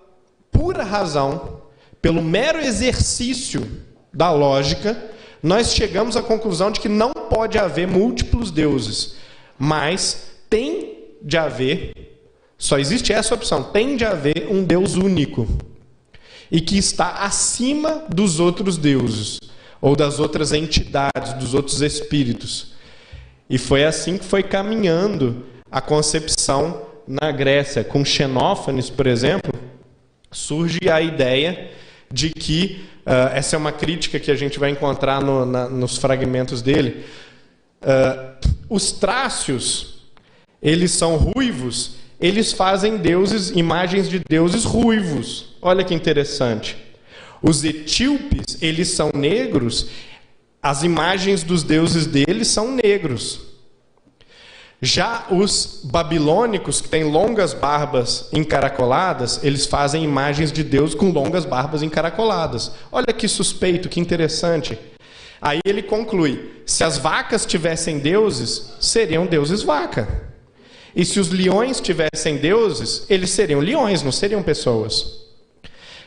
pura razão, pelo mero exercício da lógica, nós chegamos à conclusão de que não pode haver múltiplos deuses, mas tem de haver, só existe essa opção, tem de haver um Deus único, e que está acima dos outros deuses, ou das outras entidades, dos outros espíritos. E foi assim que foi caminhando a concepção na Grécia. Com Xenófanes, por exemplo, surge a ideia de que, essa é uma crítica que a gente vai encontrar nos fragmentos dele, os trácios, eles são ruivos, eles fazem deuses, imagens de deuses ruivos. Olha que interessante. Os etíopes, eles são negros, as imagens dos deuses deles são negros. Já os babilônicos, que têm longas barbas encaracoladas, eles fazem imagens de Deus com longas barbas encaracoladas. Olha que suspeito, que interessante. Aí ele conclui: se as vacas tivessem deuses, seriam deuses vaca. E se os leões tivessem deuses, eles seriam leões, não seriam pessoas.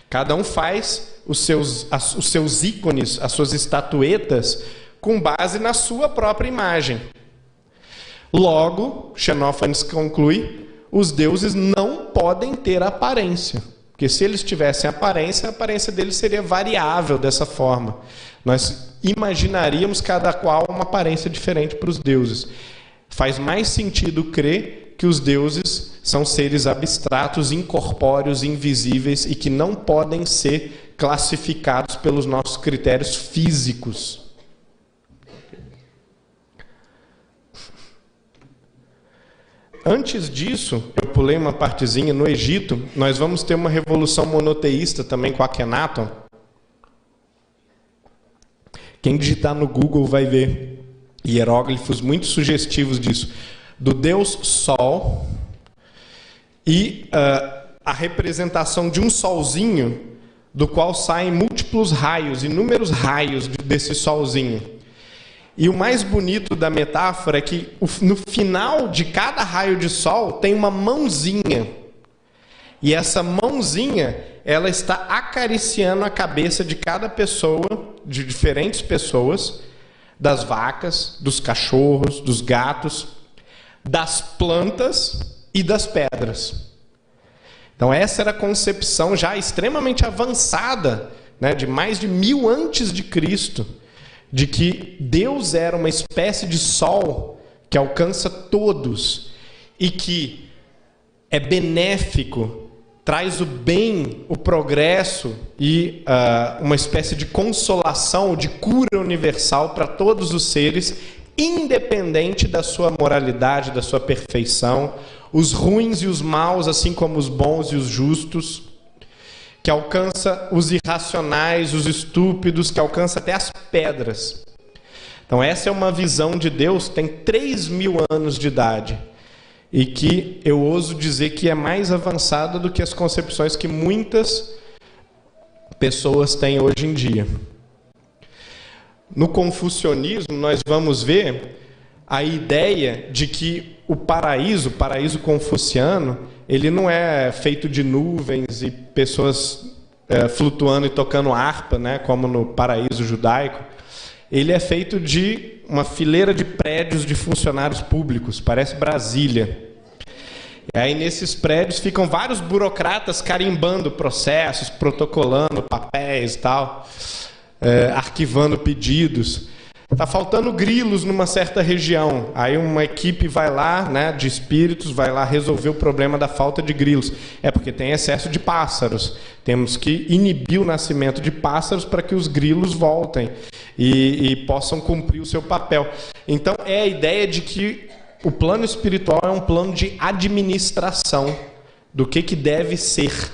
Cada um faz os seus ícones, as suas estatuetas, com base na sua própria imagem. Logo, Xenófanes conclui, os deuses não podem ter aparência. Porque se eles tivessem aparência, a aparência deles seria variável dessa forma. Nós imaginaríamos cada qual uma aparência diferente para os deuses. Faz mais sentido crer que os deuses são seres abstratos, incorpóreos, invisíveis e que não podem ser classificados pelos nossos critérios físicos. Antes disso, eu pulei uma partezinha, no Egito, nós vamos ter uma revolução monoteísta também com Akhenaton. Quem digitar no Google vai ver hieróglifos muito sugestivos disso. Do Deus Sol e a representação de um solzinho do qual saem múltiplos raios, inúmeros raios desse solzinho. E o mais bonito da metáfora é que no final de cada raio de sol tem uma mãozinha. E essa mãozinha, ela está acariciando a cabeça de cada pessoa, de diferentes pessoas, das vacas, dos cachorros, dos gatos, das plantas e das pedras. Então essa era a concepção já extremamente avançada, né, de mais de 1000 antes de Cristo, de que Deus era uma espécie de sol que alcança todos e que é benéfico, traz o bem, o progresso e uma espécie de consolação, de cura universal para todos os seres, independente da sua moralidade, da sua perfeição, os ruins e os maus, assim como os bons e os justos. que alcança os irracionais, os estúpidos, que alcança até as pedras. Então essa é uma visão de Deus que tem 3.000 anos de idade e que eu ouso dizer que é mais avançada do que as concepções que muitas pessoas têm hoje em dia. No confucionismo, nós vamos ver a ideia de que o paraíso confuciano, ele não é feito de nuvens e pessoas flutuando e tocando harpa, né, como no paraíso judaico. Ele é feito de uma fileira de prédios de funcionários públicos, parece Brasília. E aí nesses prédios ficam vários burocratas carimbando processos, protocolando papéis e tal, arquivando pedidos. Está faltando grilos numa certa região. Aí uma equipe vai lá, né, de espíritos, vai lá resolver o problema da falta de grilos. É porque tem excesso de pássaros. Temos que inibir o nascimento de pássaros para que os grilos voltem e possam cumprir o seu papel. Então é a ideia de que o plano espiritual é um plano de administração do que deve ser,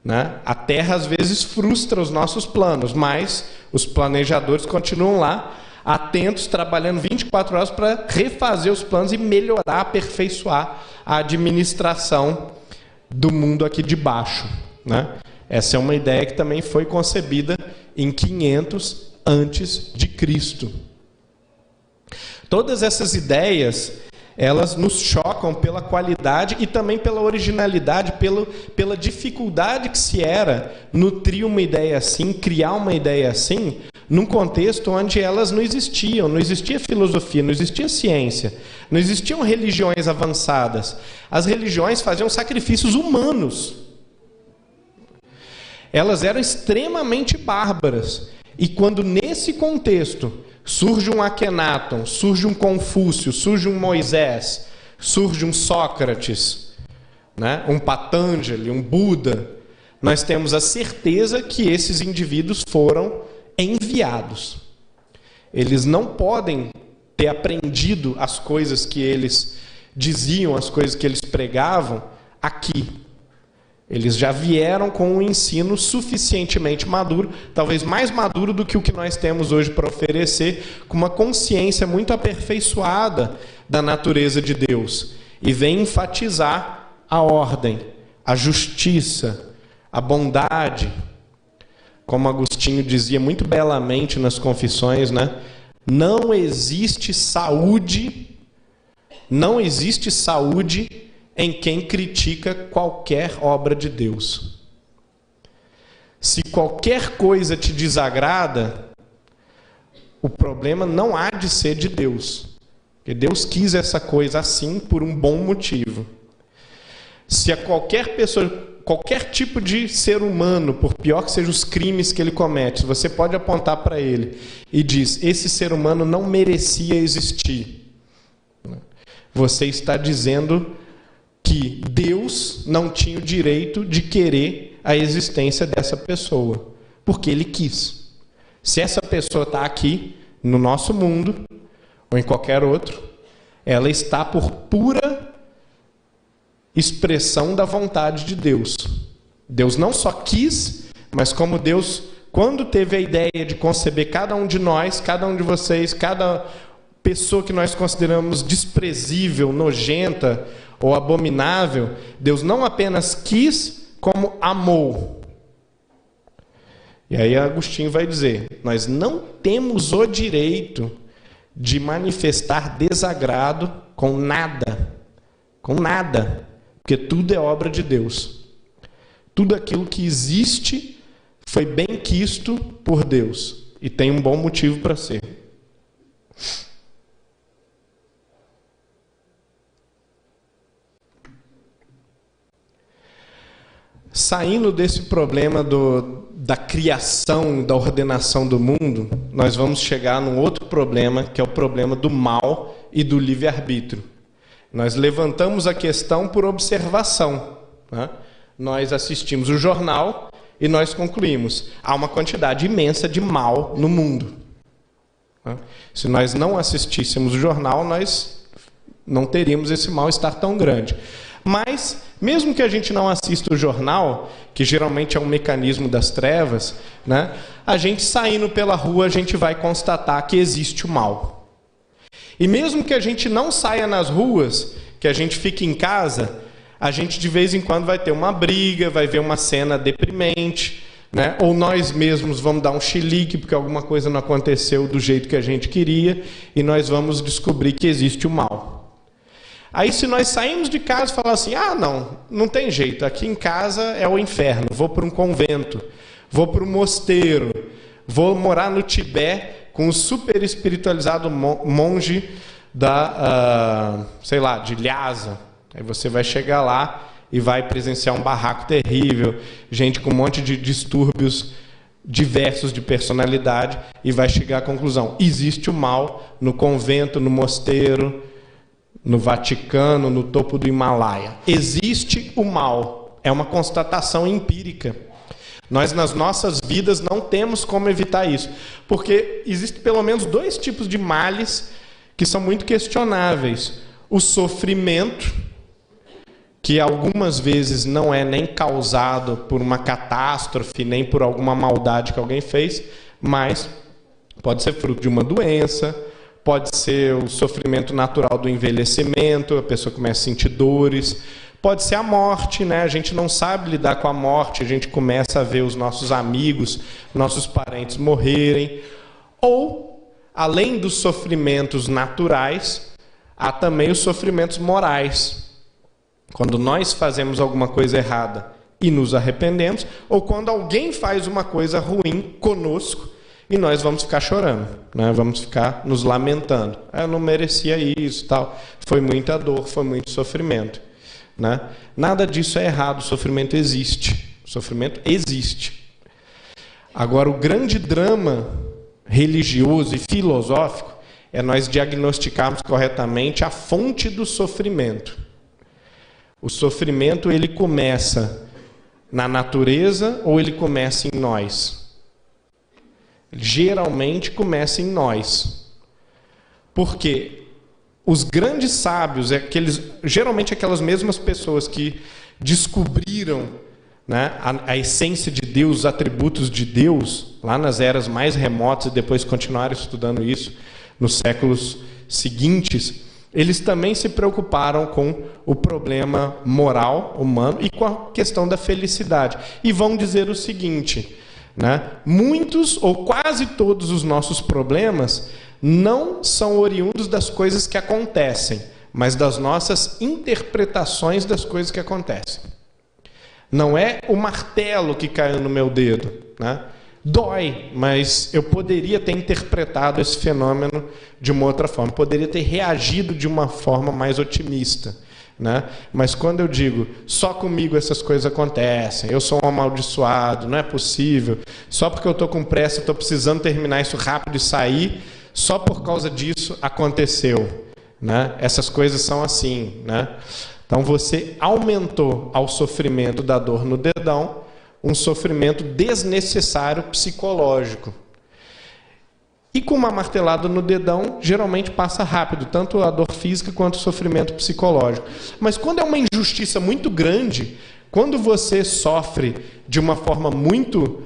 né? A Terra às vezes frustra os nossos planos, mas os planejadores continuam lá, atentos, trabalhando 24 horas para refazer os planos e melhorar, aperfeiçoar a administração do mundo aqui de baixo, né? Essa é uma ideia que também foi concebida em 500 antes de Cristo. Todas essas ideias, elas nos chocam pela qualidade e também pela originalidade, pela dificuldade que se era nutrir uma ideia assim, criar uma ideia assim, num contexto onde elas não existiam. Não existia filosofia, não existia ciência, não existiam religiões avançadas. As religiões faziam sacrifícios humanos. Elas eram extremamente bárbaras. E quando nesse contexto surge um Akhenaton, surge um Confúcio, surge um Moisés, surge um Sócrates, né? Um Patanjali, um Buda, nós temos a certeza que esses indivíduos foram enviados. Eles não podem ter aprendido as coisas que eles diziam, as coisas que eles pregavam aqui. Eles já vieram com um ensino suficientemente maduro, talvez mais maduro do que o que nós temos hoje para oferecer, com uma consciência muito aperfeiçoada da natureza de Deus. E vem enfatizar a ordem, a justiça, a bondade. Como Agostinho dizia muito belamente nas Confissões, né? Não existe saúde em quem critica qualquer obra de Deus. Se qualquer coisa te desagrada, o problema não há de ser de Deus, porque Deus quis essa coisa assim por um bom motivo. Se a qualquer pessoa, qualquer tipo de ser humano, por pior que sejam os crimes que ele comete, você pode apontar para ele e diz: esse ser humano não merecia existir. Você está dizendo que Deus não tinha o direito de querer a existência dessa pessoa, porque Ele quis. Se essa pessoa está aqui, no nosso mundo, ou em qualquer outro, ela está por pura expressão da vontade de Deus. Deus não só quis, mas como Deus, quando teve a ideia de conceber cada um de nós, cada um de vocês, cada pessoa que nós consideramos desprezível, nojenta ou abominável, Deus não apenas quis, como amou. E aí Agostinho vai dizer: nós não temos o direito de manifestar desagrado com nada, porque tudo é obra de Deus. Tudo aquilo que existe foi bem quisto por Deus e tem um bom motivo para ser. Saindo desse problema da criação, da ordenação do mundo, nós vamos chegar num outro problema, que é o problema do mal e do livre-arbítrio. Nós levantamos a questão por observação, né? Nós assistimos o jornal e nós concluímos: há uma quantidade imensa de mal no mundo. Se nós não assistíssemos o jornal, nós não teríamos esse mal-estar tão grande. Mas, mesmo que a gente não assista o jornal, que geralmente é um mecanismo das trevas, né, a gente saindo pela rua, a gente vai constatar que existe o mal. E mesmo que a gente não saia nas ruas, que a gente fique em casa, a gente de vez em quando vai ter uma briga, vai ver uma cena deprimente, né? Ou nós mesmos vamos dar um chilique porque alguma coisa não aconteceu do jeito que a gente queria e nós vamos descobrir que existe o mal. Aí se nós saímos de casa e falar assim, não tem jeito, aqui em casa é o inferno, vou para um convento, vou para um mosteiro, vou morar no Tibete com o super espiritualizado monge de Lhasa. Aí você vai chegar lá e vai presenciar um barraco terrível, gente com um monte de distúrbios diversos de personalidade, e vai chegar à conclusão: existe o mal no convento, no mosteiro, no Vaticano, no topo do Himalaia. Existe o mal. É uma constatação empírica. Nós, nas nossas vidas, não temos como evitar isso, porque existem pelo menos 2 tipos de males que são muito questionáveis. O sofrimento, que algumas vezes não é nem causado por uma catástrofe, nem por alguma maldade que alguém fez, mas pode ser fruto de uma doença, pode ser o sofrimento natural do envelhecimento, a pessoa começa a sentir dores, pode ser a morte, né? A gente não sabe lidar com a morte, a gente começa a ver os nossos amigos, nossos parentes morrerem, ou, além dos sofrimentos naturais, há também os sofrimentos morais. Quando nós fazemos alguma coisa errada e nos arrependemos, ou quando alguém faz uma coisa ruim conosco e nós vamos ficar chorando, né? Vamos ficar nos lamentando. Eu não merecia isso, tal. Foi muita dor, foi muito sofrimento, né? Nada disso é errado, o sofrimento existe. O sofrimento existe. Agora, o grande drama religioso e filosófico é nós diagnosticarmos corretamente a fonte do sofrimento. O sofrimento, ele começa na natureza ou ele começa em nós? Ele geralmente começa em nós. Porque os grandes sábios, geralmente aquelas mesmas pessoas que descobriram, né, a essência de Deus, os atributos de Deus, lá nas eras mais remotas, e depois continuaram estudando isso nos séculos seguintes, eles também se preocuparam com o problema moral humano e com a questão da felicidade. E vão dizer o seguinte, né? Muitos ou quase todos os nossos problemas não são oriundos das coisas que acontecem, mas das nossas interpretações das coisas que acontecem. Não é o martelo que caiu no meu dedo, né? Dói, mas eu poderia ter interpretado esse fenômeno de uma outra forma, poderia ter reagido de uma forma mais otimista, né? Mas quando eu digo, só comigo essas coisas acontecem, eu sou um amaldiçoado, não é possível, só porque eu estou com pressa, estou precisando terminar isso rápido e sair, só por causa disso aconteceu, né? Essas coisas são assim, né? Então você aumentou ao sofrimento da dor no dedão um sofrimento desnecessário psicológico. E com uma martelada no dedão, geralmente passa rápido, tanto a dor física quanto o sofrimento psicológico. Mas quando é uma injustiça muito grande, quando você sofre de uma forma muito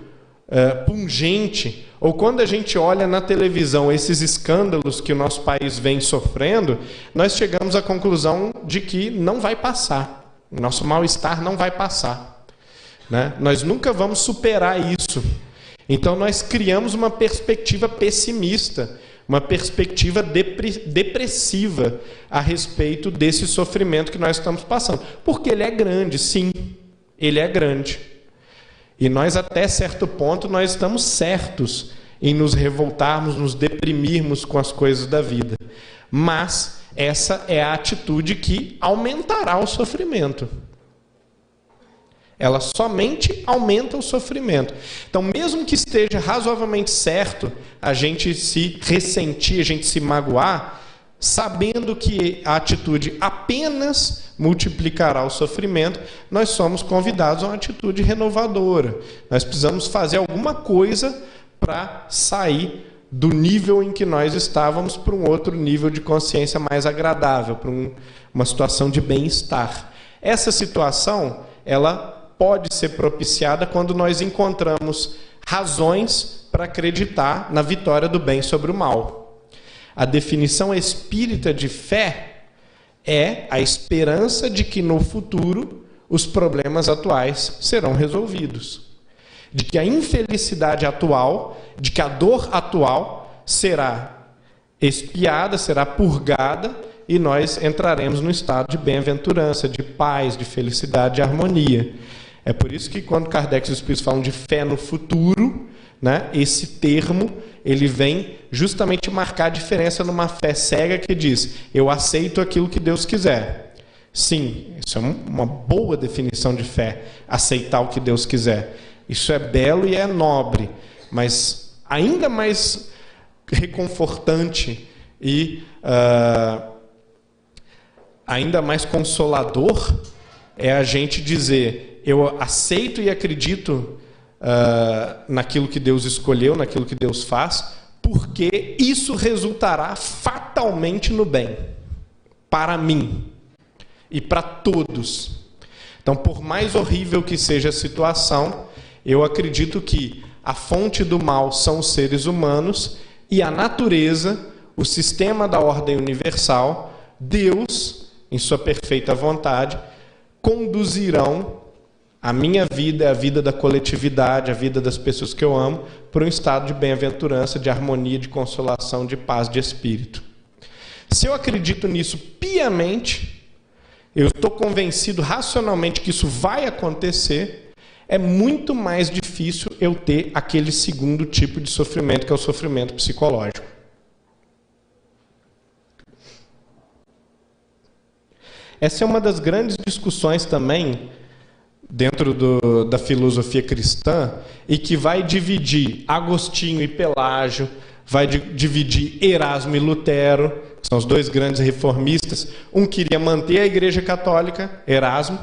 pungente, ou quando a gente olha na televisão esses escândalos que o nosso país vem sofrendo, nós chegamos à conclusão de que não vai passar. O nosso mal-estar não vai passar, né? Nós nunca vamos superar isso. Então nós criamos uma perspectiva pessimista, uma perspectiva depressiva a respeito desse sofrimento que nós estamos passando. Porque ele é grande, sim, ele é grande. E nós, até certo ponto, nós estamos certos em nos revoltarmos, nos deprimirmos com as coisas da vida. Mas essa é a atitude que aumentará o sofrimento. Ela somente aumenta o sofrimento. Então, mesmo que esteja razoavelmente certo a gente se ressentir, a gente se magoar, sabendo que a atitude apenas multiplicará o sofrimento, nós somos convidados a uma atitude renovadora. Nós precisamos fazer alguma coisa para sair do nível em que nós estávamos para um outro nível de consciência mais agradável, para uma situação de bem-estar. Essa situação, ela pode ser propiciada quando nós encontramos razões para acreditar na vitória do bem sobre o mal. A definição espírita de fé é a esperança de que no futuro os problemas atuais serão resolvidos, de que a infelicidade atual, de que a dor atual será expiada, será purgada, e nós entraremos no estado de bem-aventurança, de paz, de felicidade, de harmonia. É por isso que quando Kardec e os Espíritos falam de fé no futuro, né, esse termo ele vem justamente marcar a diferença numa fé cega que diz: eu aceito aquilo que Deus quiser. Sim, isso é uma boa definição de fé, aceitar o que Deus quiser. Isso é belo e é nobre, mas ainda mais reconfortante e ainda mais consolador é a gente dizer: eu aceito e acredito naquilo que Deus escolheu, naquilo que Deus faz, porque isso resultará fatalmente no bem, para mim e para todos. Então, por mais horrível que seja a situação, eu acredito que a fonte do mal são os seres humanos e a natureza, o sistema da ordem universal, Deus, em sua perfeita vontade, conduzirão a minha vida, a vida da coletividade, a vida das pessoas que eu amo, para um estado de bem-aventurança, de harmonia, de consolação, de paz de espírito. Se eu acredito nisso piamente, eu estou convencido racionalmente que isso vai acontecer, é muito mais difícil eu ter aquele segundo tipo de sofrimento, que é o sofrimento psicológico. Essa é uma das grandes discussões também dentro da filosofia cristã, e que vai dividir Agostinho e Pelágio, vai dividir Erasmo e Lutero, que são os dois grandes reformistas. Um queria manter a Igreja Católica, Erasmo,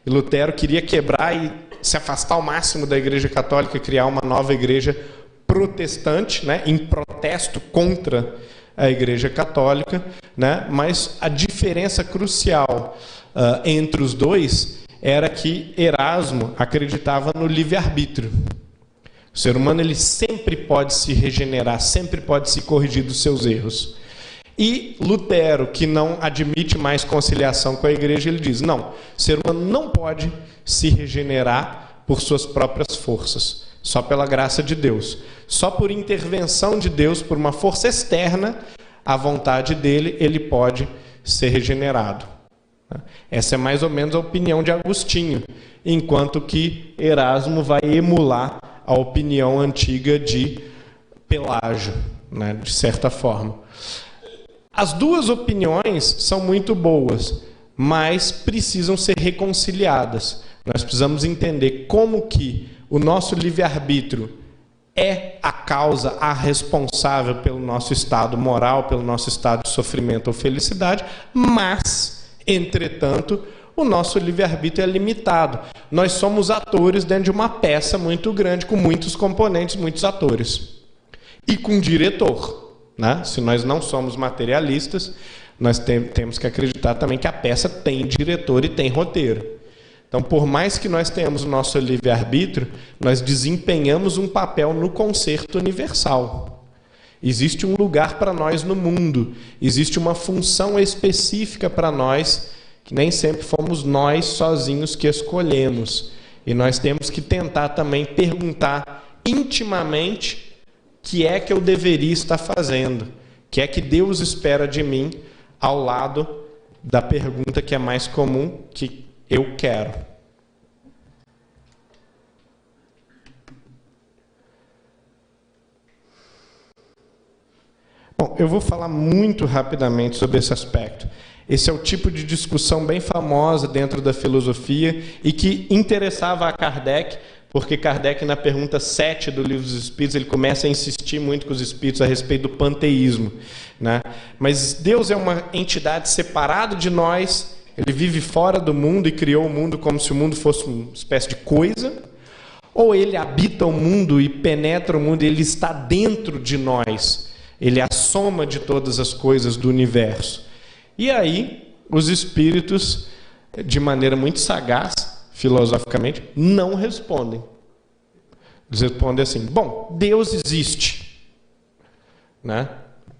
e Lutero queria quebrar e se afastar ao máximo da Igreja Católica, criar uma nova igreja protestante, né, em protesto contra a Igreja Católica, né, mas a diferença crucial entre os dois era que Erasmo acreditava no livre-arbítrio. O ser humano ele sempre pode se regenerar, sempre pode se corrigir dos seus erros. E Lutero, que não admite mais conciliação com a igreja, ele diz: não, o ser humano não pode se regenerar por suas próprias forças, só pela graça de Deus. Só por intervenção de Deus, por uma força externa à vontade dele, ele pode ser regenerado. Essa é mais ou menos a opinião de Agostinho, enquanto que Erasmo vai emular a opinião antiga de Pelágio, né, de certa forma. As duas opiniões são muito boas, mas precisam ser reconciliadas. Nós precisamos entender como que o nosso livre-arbítrio é a causa, a responsável pelo nosso estado moral, pelo nosso estado de sofrimento ou felicidade, mas, entretanto, o nosso livre-arbítrio é limitado. Nós somos atores dentro de uma peça muito grande, com muitos componentes, muitos atores. E com diretor. Né? Se nós não somos materialistas, nós temos que acreditar também que a peça tem diretor e tem roteiro. Então, por mais que nós tenhamos o nosso livre-arbítrio, nós desempenhamos um papel no concerto universal. Existe um lugar para nós no mundo, existe uma função específica para nós, que nem sempre fomos nós sozinhos que escolhemos. E nós temos que tentar também perguntar intimamente o que é que eu deveria estar fazendo, o que é que Deus espera de mim, ao lado da pergunta que é mais comum, que eu quero. Bom, eu vou falar muito rapidamente sobre esse aspecto. Esse é o tipo de discussão bem famosa dentro da filosofia e que interessava a Kardec, porque Kardec, na pergunta 7 do Livro dos Espíritos, ele começa a insistir muito com os espíritos a respeito do panteísmo, né? Mas Deus é uma entidade separada de nós, ele vive fora do mundo e criou o mundo como se o mundo fosse uma espécie de coisa, ou ele habita o mundo e penetra o mundo e ele está dentro de nós, ele é a soma de todas as coisas do universo. E aí, os espíritos de maneira muito sagaz, filosoficamente, não respondem. Eles respondem assim: bom, Deus existe, né?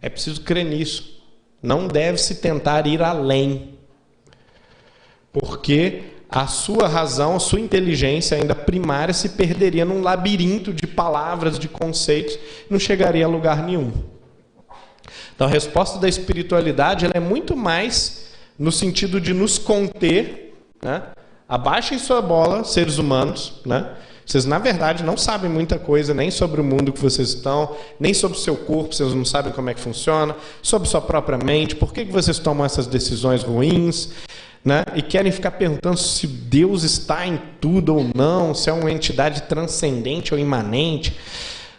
É preciso crer nisso. Não deve-se tentar ir além, porque a sua razão, a sua inteligência ainda primária se perderia num labirinto de palavras, de conceitos, e não chegaria a lugar nenhum. Então a resposta da espiritualidade ela é muito mais no sentido de nos conter, né? Abaixem sua bola, seres humanos, né? Vocês, na verdade, não sabem muita coisa nem sobre o mundo que vocês estão, nem sobre o seu corpo, vocês não sabem como é que funciona, sobre sua própria mente, por que vocês tomam essas decisões ruins, né? E querem ficar perguntando se Deus está em tudo ou não, se é uma entidade transcendente ou imanente,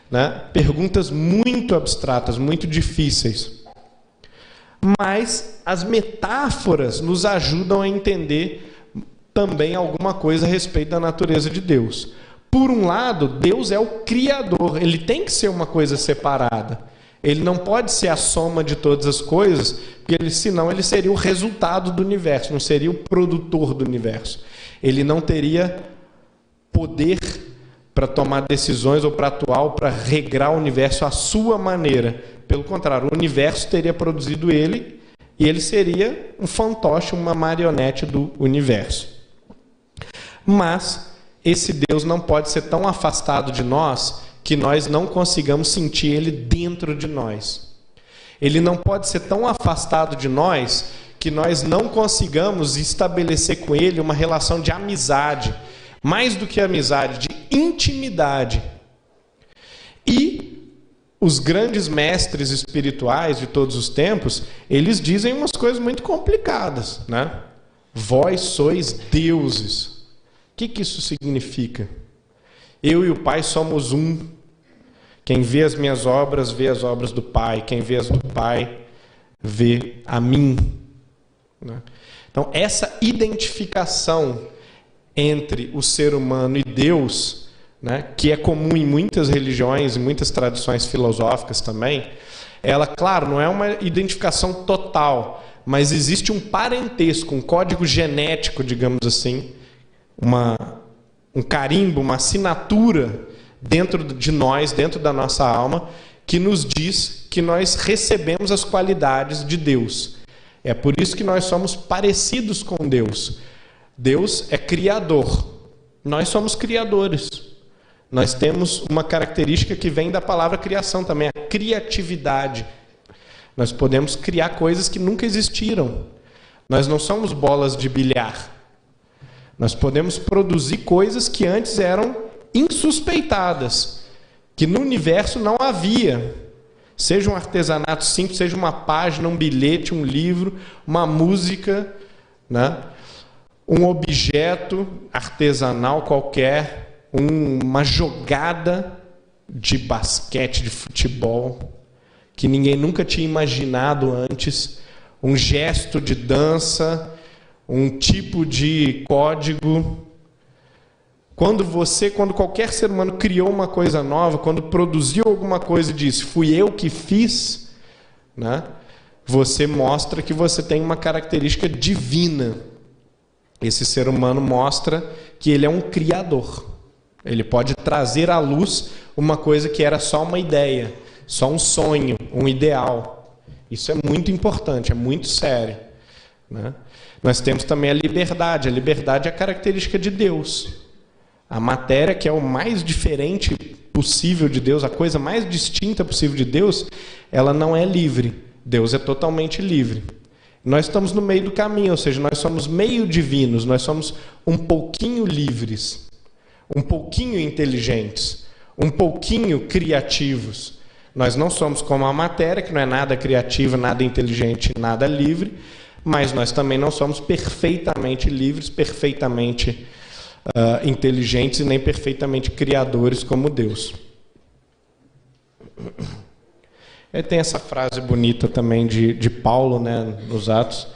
né? Perguntas muito abstratas, muito difíceis. Mas as metáforas nos ajudam a entender também alguma coisa a respeito da natureza de Deus. Por um lado, Deus é o Criador, ele tem que ser uma coisa separada. Ele não pode ser a soma de todas as coisas, porque senão ele seria o resultado do universo, não seria o produtor do universo. Ele não teria poder para tomar decisões ou para atuar ou para regrar o universo à sua maneira. Pelo contrário, o universo teria produzido ele e ele seria um fantoche, uma marionete do universo. Mas esse Deus não pode ser tão afastado de nós que nós não consigamos sentir ele dentro de nós. Ele não pode ser tão afastado de nós que nós não consigamos estabelecer com ele uma relação de amizade, mais do que amizade, de intimidade. E os grandes mestres espirituais de todos os tempos, eles dizem umas coisas muito complicadas, né? Vós sois deuses. O que isso significa? Eu e o Pai somos um. Quem vê as minhas obras, vê as obras do Pai. Quem vê as do Pai, vê a mim. Então, essa identificação entre o ser humano e Deus, né, que é comum em muitas religiões e muitas tradições filosóficas também, ela, claro, não é uma identificação total, mas existe um parentesco, um código genético, digamos assim, um carimbo, uma assinatura dentro de nós, dentro da nossa alma, que nos diz que nós recebemos as qualidades de Deus. É por isso que nós somos parecidos com Deus. Deus é criador. Nós somos criadores. Nós temos uma característica que vem da palavra criação também, a criatividade. Nós podemos criar coisas que nunca existiram. Nós não somos bolas de bilhar. Nós podemos produzir coisas que antes eram insuspeitadas, que no universo não havia. Seja um artesanato simples, seja uma página, um bilhete, um livro, uma música, né? Um objeto artesanal qualquer, uma jogada de basquete, de futebol, que ninguém nunca tinha imaginado antes, um gesto de dança, um tipo de código. Quando qualquer ser humano criou uma coisa nova, quando produziu alguma coisa e disse, fui eu que fiz, né? Você mostra que você tem uma característica divina. Esse ser humano mostra que ele é um criador. Ele pode trazer à luz uma coisa que era só uma ideia, só um sonho, um ideal. Isso é muito importante, é muito sério, né? Nós temos também a liberdade. A liberdade é a característica de Deus. A matéria, que é o mais diferente possível de Deus, a coisa mais distinta possível de Deus, ela não é livre. Deus é totalmente livre. Nós estamos no meio do caminho, ou seja, nós somos meio divinos, nós somos um pouquinho livres, um pouquinho inteligentes, um pouquinho criativos. Nós não somos como a matéria, que não é nada criativa, nada inteligente, nada livre, mas nós também não somos perfeitamente livres, perfeitamente inteligentes e nem perfeitamente criadores como Deus. Tem essa frase bonita também de Paulo, né, nos Atos: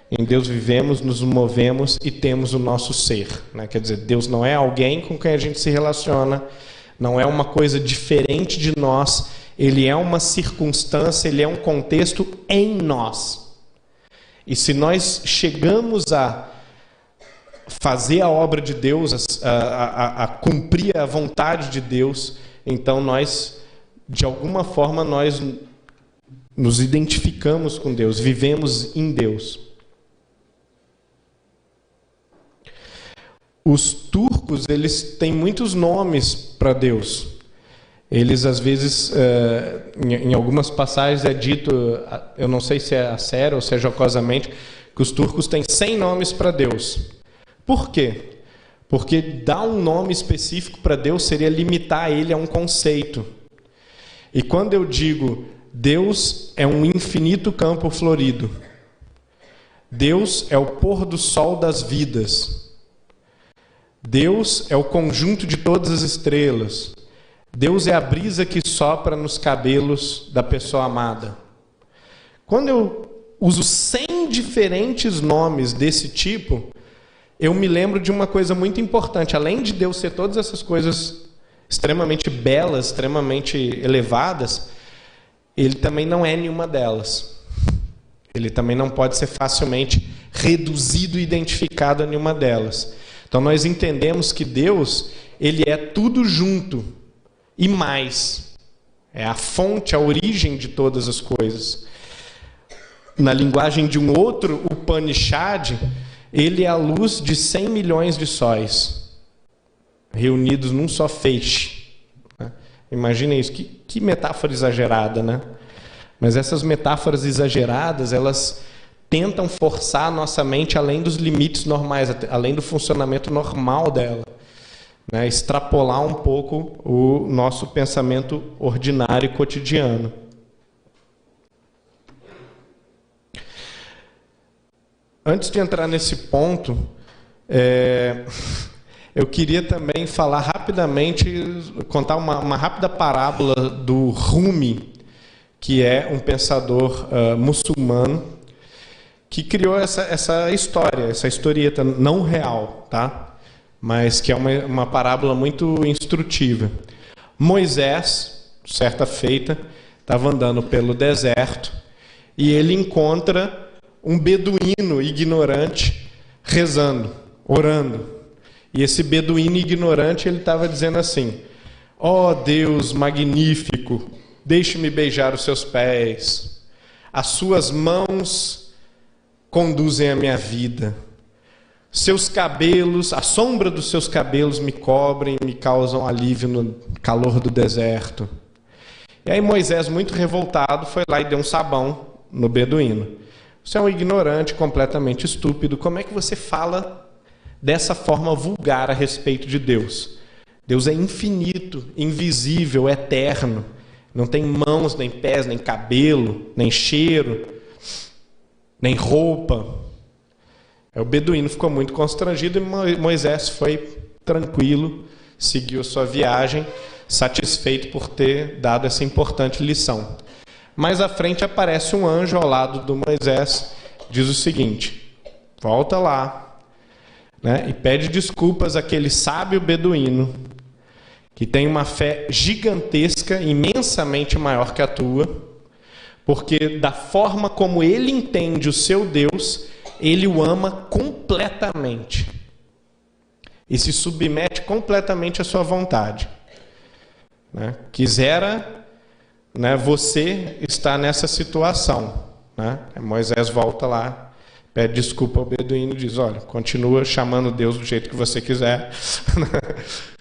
em Deus vivemos, nos movemos e temos o nosso ser, né? Quer dizer, Deus não é alguém com quem a gente se relaciona, não é uma coisa diferente de nós, ele é uma circunstância, ele é um contexto em nós. E se nós chegamos a fazer a obra de Deus, a cumprir a vontade de Deus, então nós, de alguma forma, nós nos identificamos com Deus, vivemos em Deus. Os turcos, eles têm muitos nomes para Deus. Eles, às vezes, em algumas passagens é dito, eu não sei se é a sério ou se é jocosamente, que os turcos têm 100 nomes para Deus. Por quê? Porque dar um nome específico para Deus seria limitar ele a um conceito. E quando eu digo Deus é um infinito campo florido, Deus é o pôr do sol das vidas, Deus é o conjunto de todas as estrelas, Deus é a brisa que sopra nos cabelos da pessoa amada. Quando eu uso 100 diferentes nomes desse tipo, eu me lembro de uma coisa muito importante. Além de Deus ser todas essas coisas extremamente belas, extremamente elevadas, ele também não é nenhuma delas. Ele também não pode ser facilmente reduzido e identificado a nenhuma delas. Então nós entendemos que Deus, ele é tudo junto e mais. É a fonte, a origem de todas as coisas. Na linguagem de um outro Upanishad, ele é a luz de 100 milhões de sóis, reunidos num só feixe. Imaginem isso, que metáfora exagerada, né? Mas essas metáforas exageradas, elas tentam forçar a nossa mente além dos limites normais, além do funcionamento normal dela, né? Extrapolar um pouco o nosso pensamento ordinário e cotidiano. Antes de entrar nesse ponto, eu queria também falar rapidamente, contar uma rápida parábola do Rumi, que é um pensador muçulmano, que criou essa história, essa historieta não real, tá? Mas que é uma parábola muito instrutiva. Moisés, certa feita, estava andando pelo deserto e ele encontra um beduíno ignorante rezando, orando. E esse beduíno ignorante, ele estava dizendo assim: ó Deus magnífico, deixe-me beijar os seus pés. As suas mãos conduzem a minha vida. Seus cabelos, a sombra dos seus cabelos me cobrem e me causam alívio no calor do deserto. E aí Moisés, muito revoltado, foi lá e deu um sabão no beduíno. Você é um ignorante, completamente estúpido. Como é que você fala dessa forma vulgar a respeito de Deus? Deus é infinito, invisível, eterno. Não tem mãos, nem pés, nem cabelo, nem cheiro, nem roupa. O beduíno ficou muito constrangido e Moisés foi tranquilo, seguiu sua viagem, satisfeito por ter dado essa importante lição. Mais à frente aparece um anjo ao lado do Moisés, diz o seguinte: volta lá, né, e pede desculpas àquele sábio beduíno, que tem uma fé gigantesca, imensamente maior que a tua, porque da forma como ele entende o seu Deus, ele o ama completamente e se submete completamente à sua vontade. Né? Quisera, né, você estar nessa situação. Né? Moisés volta lá, pede desculpa ao beduíno e diz: olha, continua chamando Deus do jeito que você quiser,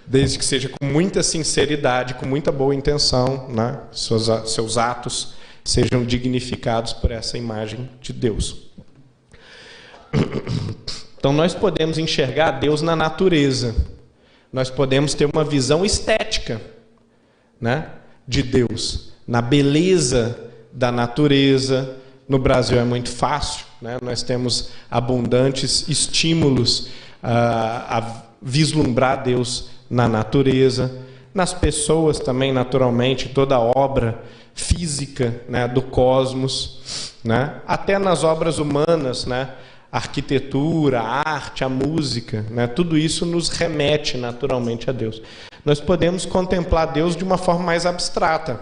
desde que seja com muita sinceridade, com muita boa intenção, né? Seus atos sejam dignificados por essa imagem de Deus. Então nós podemos enxergar Deus na natureza. Nós podemos ter uma visão estética, né, de Deus, na beleza da natureza. No Brasil é muito fácil, né? Nós temos abundantes estímulos a vislumbrar Deus na natureza, nas pessoas também, naturalmente, toda a obra física, né, do cosmos, né, até nas obras humanas, né, a arquitetura, a arte, a música, né, tudo isso nos remete naturalmente a Deus. Nós podemos contemplar Deus de uma forma mais abstrata,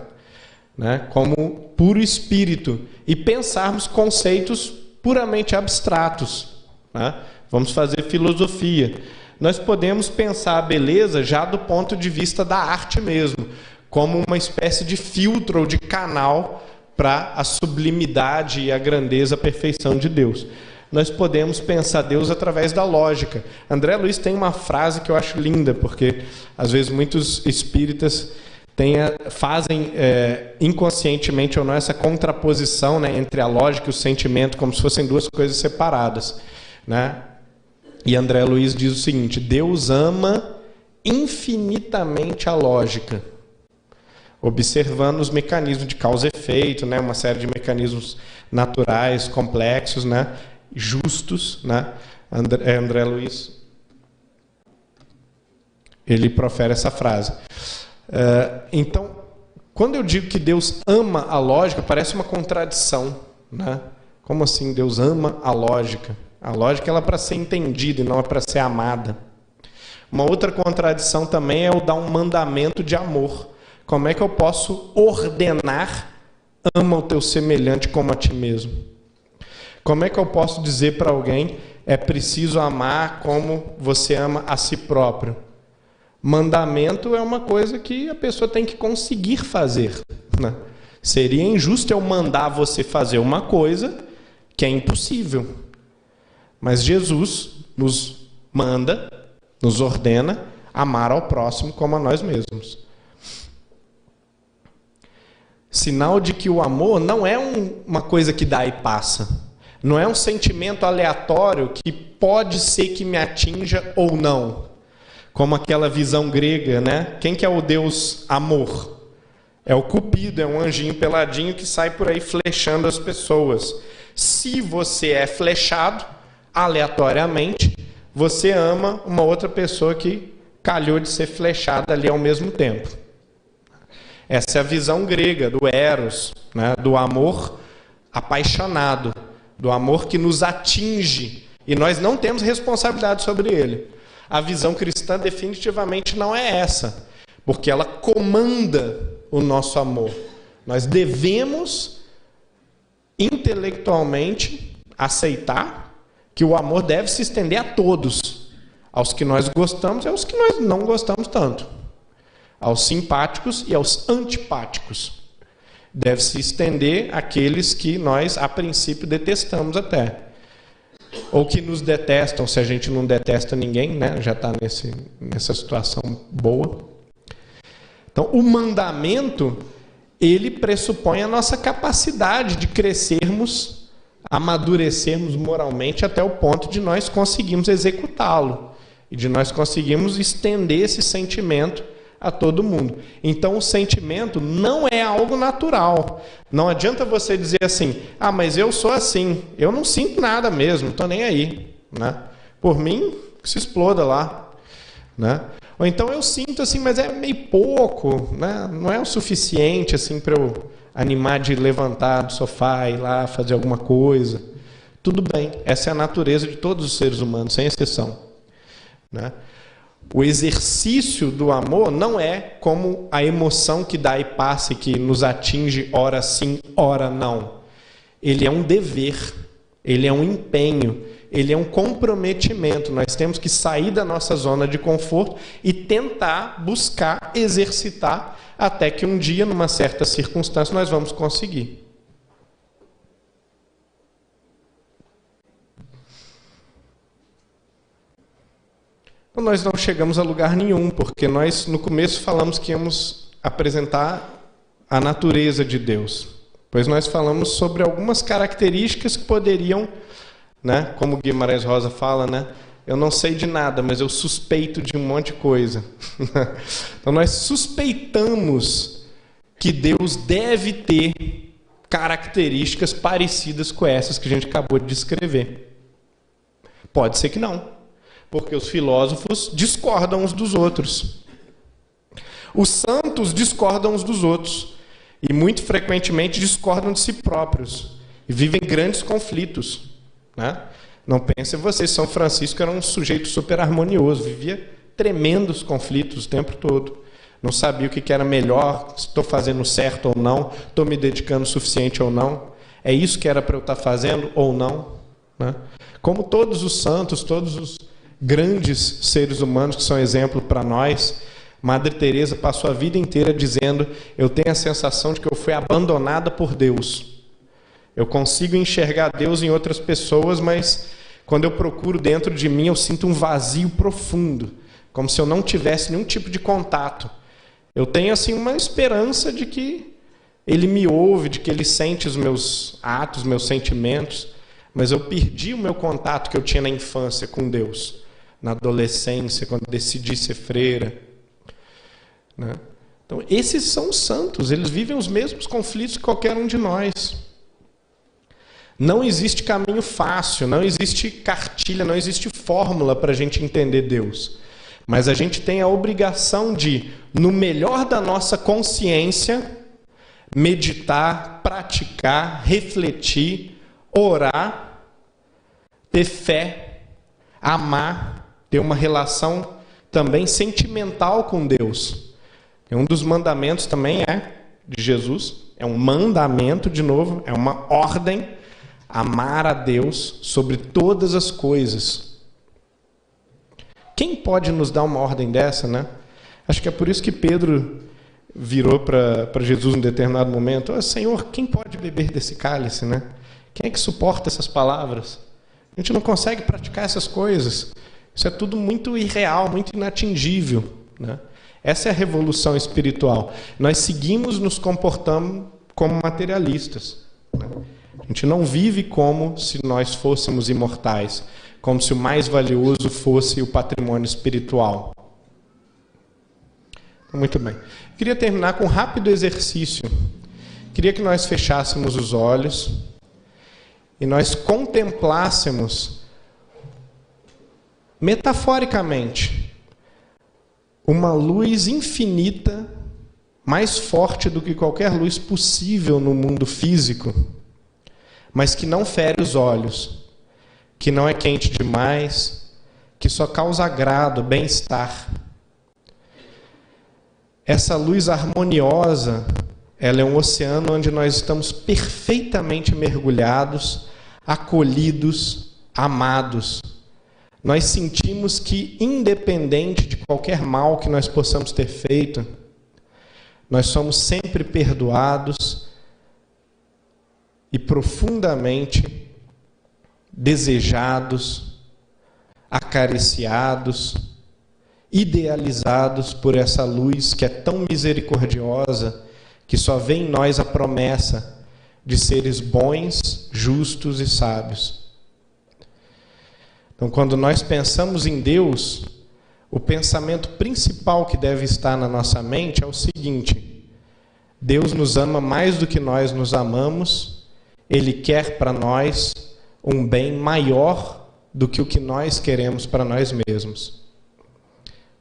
né, como puro espírito, e pensarmos conceitos puramente abstratos, né, vamos fazer filosofia. Nós podemos pensar a beleza já do ponto de vista da arte mesmo, como uma espécie de filtro ou de canal para a sublimidade e a grandeza, a perfeição de Deus. Nós podemos pensar Deus através da lógica. André Luiz tem uma frase que eu acho linda, porque às vezes muitos espíritas fazem inconscientemente ou não essa contraposição, né, entre a lógica e o sentimento, como se fossem duas coisas separadas, né? E André Luiz diz o seguinte: Deus ama infinitamente a lógica, observando os mecanismos de causa e efeito, né, uma série de mecanismos naturais, complexos, né, justos, né? André Luiz, ele profere essa frase. Então, quando eu digo que Deus ama a lógica, parece uma contradição, né? Como assim Deus ama a lógica? A lógica ela é para ser entendida e não é para ser amada. Uma outra contradição também é o dar um mandamento de amor. Como é que eu posso ordenar ama o teu semelhante como a ti mesmo? Como é que eu posso dizer para alguém é preciso amar como você ama a si próprio? Mandamento é uma coisa que a pessoa tem que conseguir fazer, né? Seria injusto eu mandar você fazer uma coisa que é impossível. Mas Jesus nos manda, nos ordena amar ao próximo como a nós mesmos. Sinal de que o amor não é uma coisa que dá e passa. Não é um sentimento aleatório que pode ser que me atinja ou não. Como aquela visão grega, né? Quem que é o Deus amor? É o Cupido, é um anjinho peladinho que sai por aí flechando as pessoas. Se você é flechado, aleatoriamente, você ama uma outra pessoa que calhou de ser flechada ali ao mesmo tempo. Essa é a visão grega do eros, né? Do amor apaixonado, do amor que nos atinge e nós não temos responsabilidade sobre ele. A visão cristã definitivamente não é essa, porque ela comanda o nosso amor. Nós devemos intelectualmente aceitar que o amor deve se estender a todos, aos que nós gostamos e aos que nós não gostamos tanto, aos simpáticos e aos antipáticos. Deve se estender àqueles que nós, a princípio, detestamos até. Ou que nos detestam, se a gente não detesta ninguém, né? Já está nessa situação boa. Então, o mandamento, ele pressupõe a nossa capacidade de crescermos, amadurecermos moralmente até o ponto de nós conseguirmos executá-lo e de nós conseguirmos estender esse sentimento a todo mundo. Então o sentimento não é algo natural. Não adianta você dizer assim: ah, mas eu sou assim, eu não sinto nada mesmo, não estou nem aí, né? Por mim, que se exploda lá, né? Ou então eu sinto assim, mas é meio pouco, né? Não é o suficiente assim para eu animar de levantar do sofá e ir lá fazer alguma coisa. Tudo bem, essa é a natureza de todos os seres humanos, sem exceção, né? O exercício do amor não é como a emoção que dá e passa e que nos atinge ora sim, ora não. Ele é um dever, ele é um empenho, ele é um comprometimento. Nós temos que sair da nossa zona de conforto e tentar buscar, exercitar, até que um dia, numa certa circunstância, nós vamos conseguir. Então, nós não chegamos a lugar nenhum, porque nós, no começo, falamos que íamos apresentar a natureza de Deus. Pois nós falamos sobre algumas características que poderiam, né, como Guimarães Rosa fala, né, eu não sei de nada, mas eu suspeito de um monte de coisa. Então, nós suspeitamos que Deus deve ter características parecidas com essas que a gente acabou de descrever. Pode ser que não. Porque os filósofos discordam uns dos outros. Os santos discordam uns dos outros. E muito frequentemente discordam de si próprios. E vivem grandes conflitos, né? Não pense vocês, São Francisco era um sujeito super harmonioso. Vivia tremendos conflitos o tempo todo. Não sabia o que era melhor, se estou fazendo certo ou não, estou me dedicando o suficiente ou não. É isso que era para eu estar fazendo ou não, né? Como todos os santos, todos os grandes seres humanos que são exemplo para nós, Madre Teresa passou a vida inteira dizendo: eu tenho a sensação de que eu fui abandonada por Deus. Eu consigo enxergar Deus em outras pessoas, mas quando eu procuro dentro de mim, eu sinto um vazio profundo, como se eu não tivesse nenhum tipo de contato. Eu tenho assim uma esperança de que Ele me ouve, de que Ele sente os meus atos, meus sentimentos, mas eu perdi o meu contato que eu tinha na infância com Deus, na adolescência, quando decidi ser freira, né? Então, esses são os santos, eles vivem os mesmos conflitos que qualquer um de nós. Não existe caminho fácil, não existe cartilha, não existe fórmula para a gente entender Deus. Mas a gente tem a obrigação de, no melhor da nossa consciência, meditar, praticar, refletir, orar, ter fé, amar, ter uma relação também sentimental com Deus. E um dos mandamentos também de Jesus, é um mandamento, de novo, é uma ordem, amar a Deus sobre todas as coisas. Quem pode nos dar uma ordem dessa, né? Acho que é por isso que Pedro virou para Jesus em um determinado momento: oh, Senhor, quem pode beber desse cálice, né? Quem é que suporta essas palavras? A gente não consegue praticar essas coisas. Isso é tudo muito irreal, muito inatingível, né? Essa é a revolução espiritual. Nós seguimos nos comportando como materialistas, né? A gente não vive como se nós fôssemos imortais, como se o mais valioso fosse o patrimônio espiritual. Muito bem. Queria terminar com um rápido exercício. Queria que nós fechássemos os olhos e nós contemplássemos, metaforicamente, uma luz infinita, mais forte do que qualquer luz possível no mundo físico, mas que não fere os olhos, que não é quente demais, que só causa agrado, bem-estar. Essa luz harmoniosa, ela é um oceano onde nós estamos perfeitamente mergulhados, acolhidos, amados. Nós sentimos que, independente de qualquer mal que nós possamos ter feito, nós somos sempre perdoados e profundamente desejados, acariciados, idealizados por essa luz que é tão misericordiosa, que só vê em nós a promessa de seres bons, justos e sábios. Então, quando nós pensamos em Deus, o pensamento principal que deve estar na nossa mente é o seguinte: Deus nos ama mais do que nós nos amamos, Ele quer para nós um bem maior do que o que nós queremos para nós mesmos.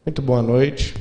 Muito boa noite.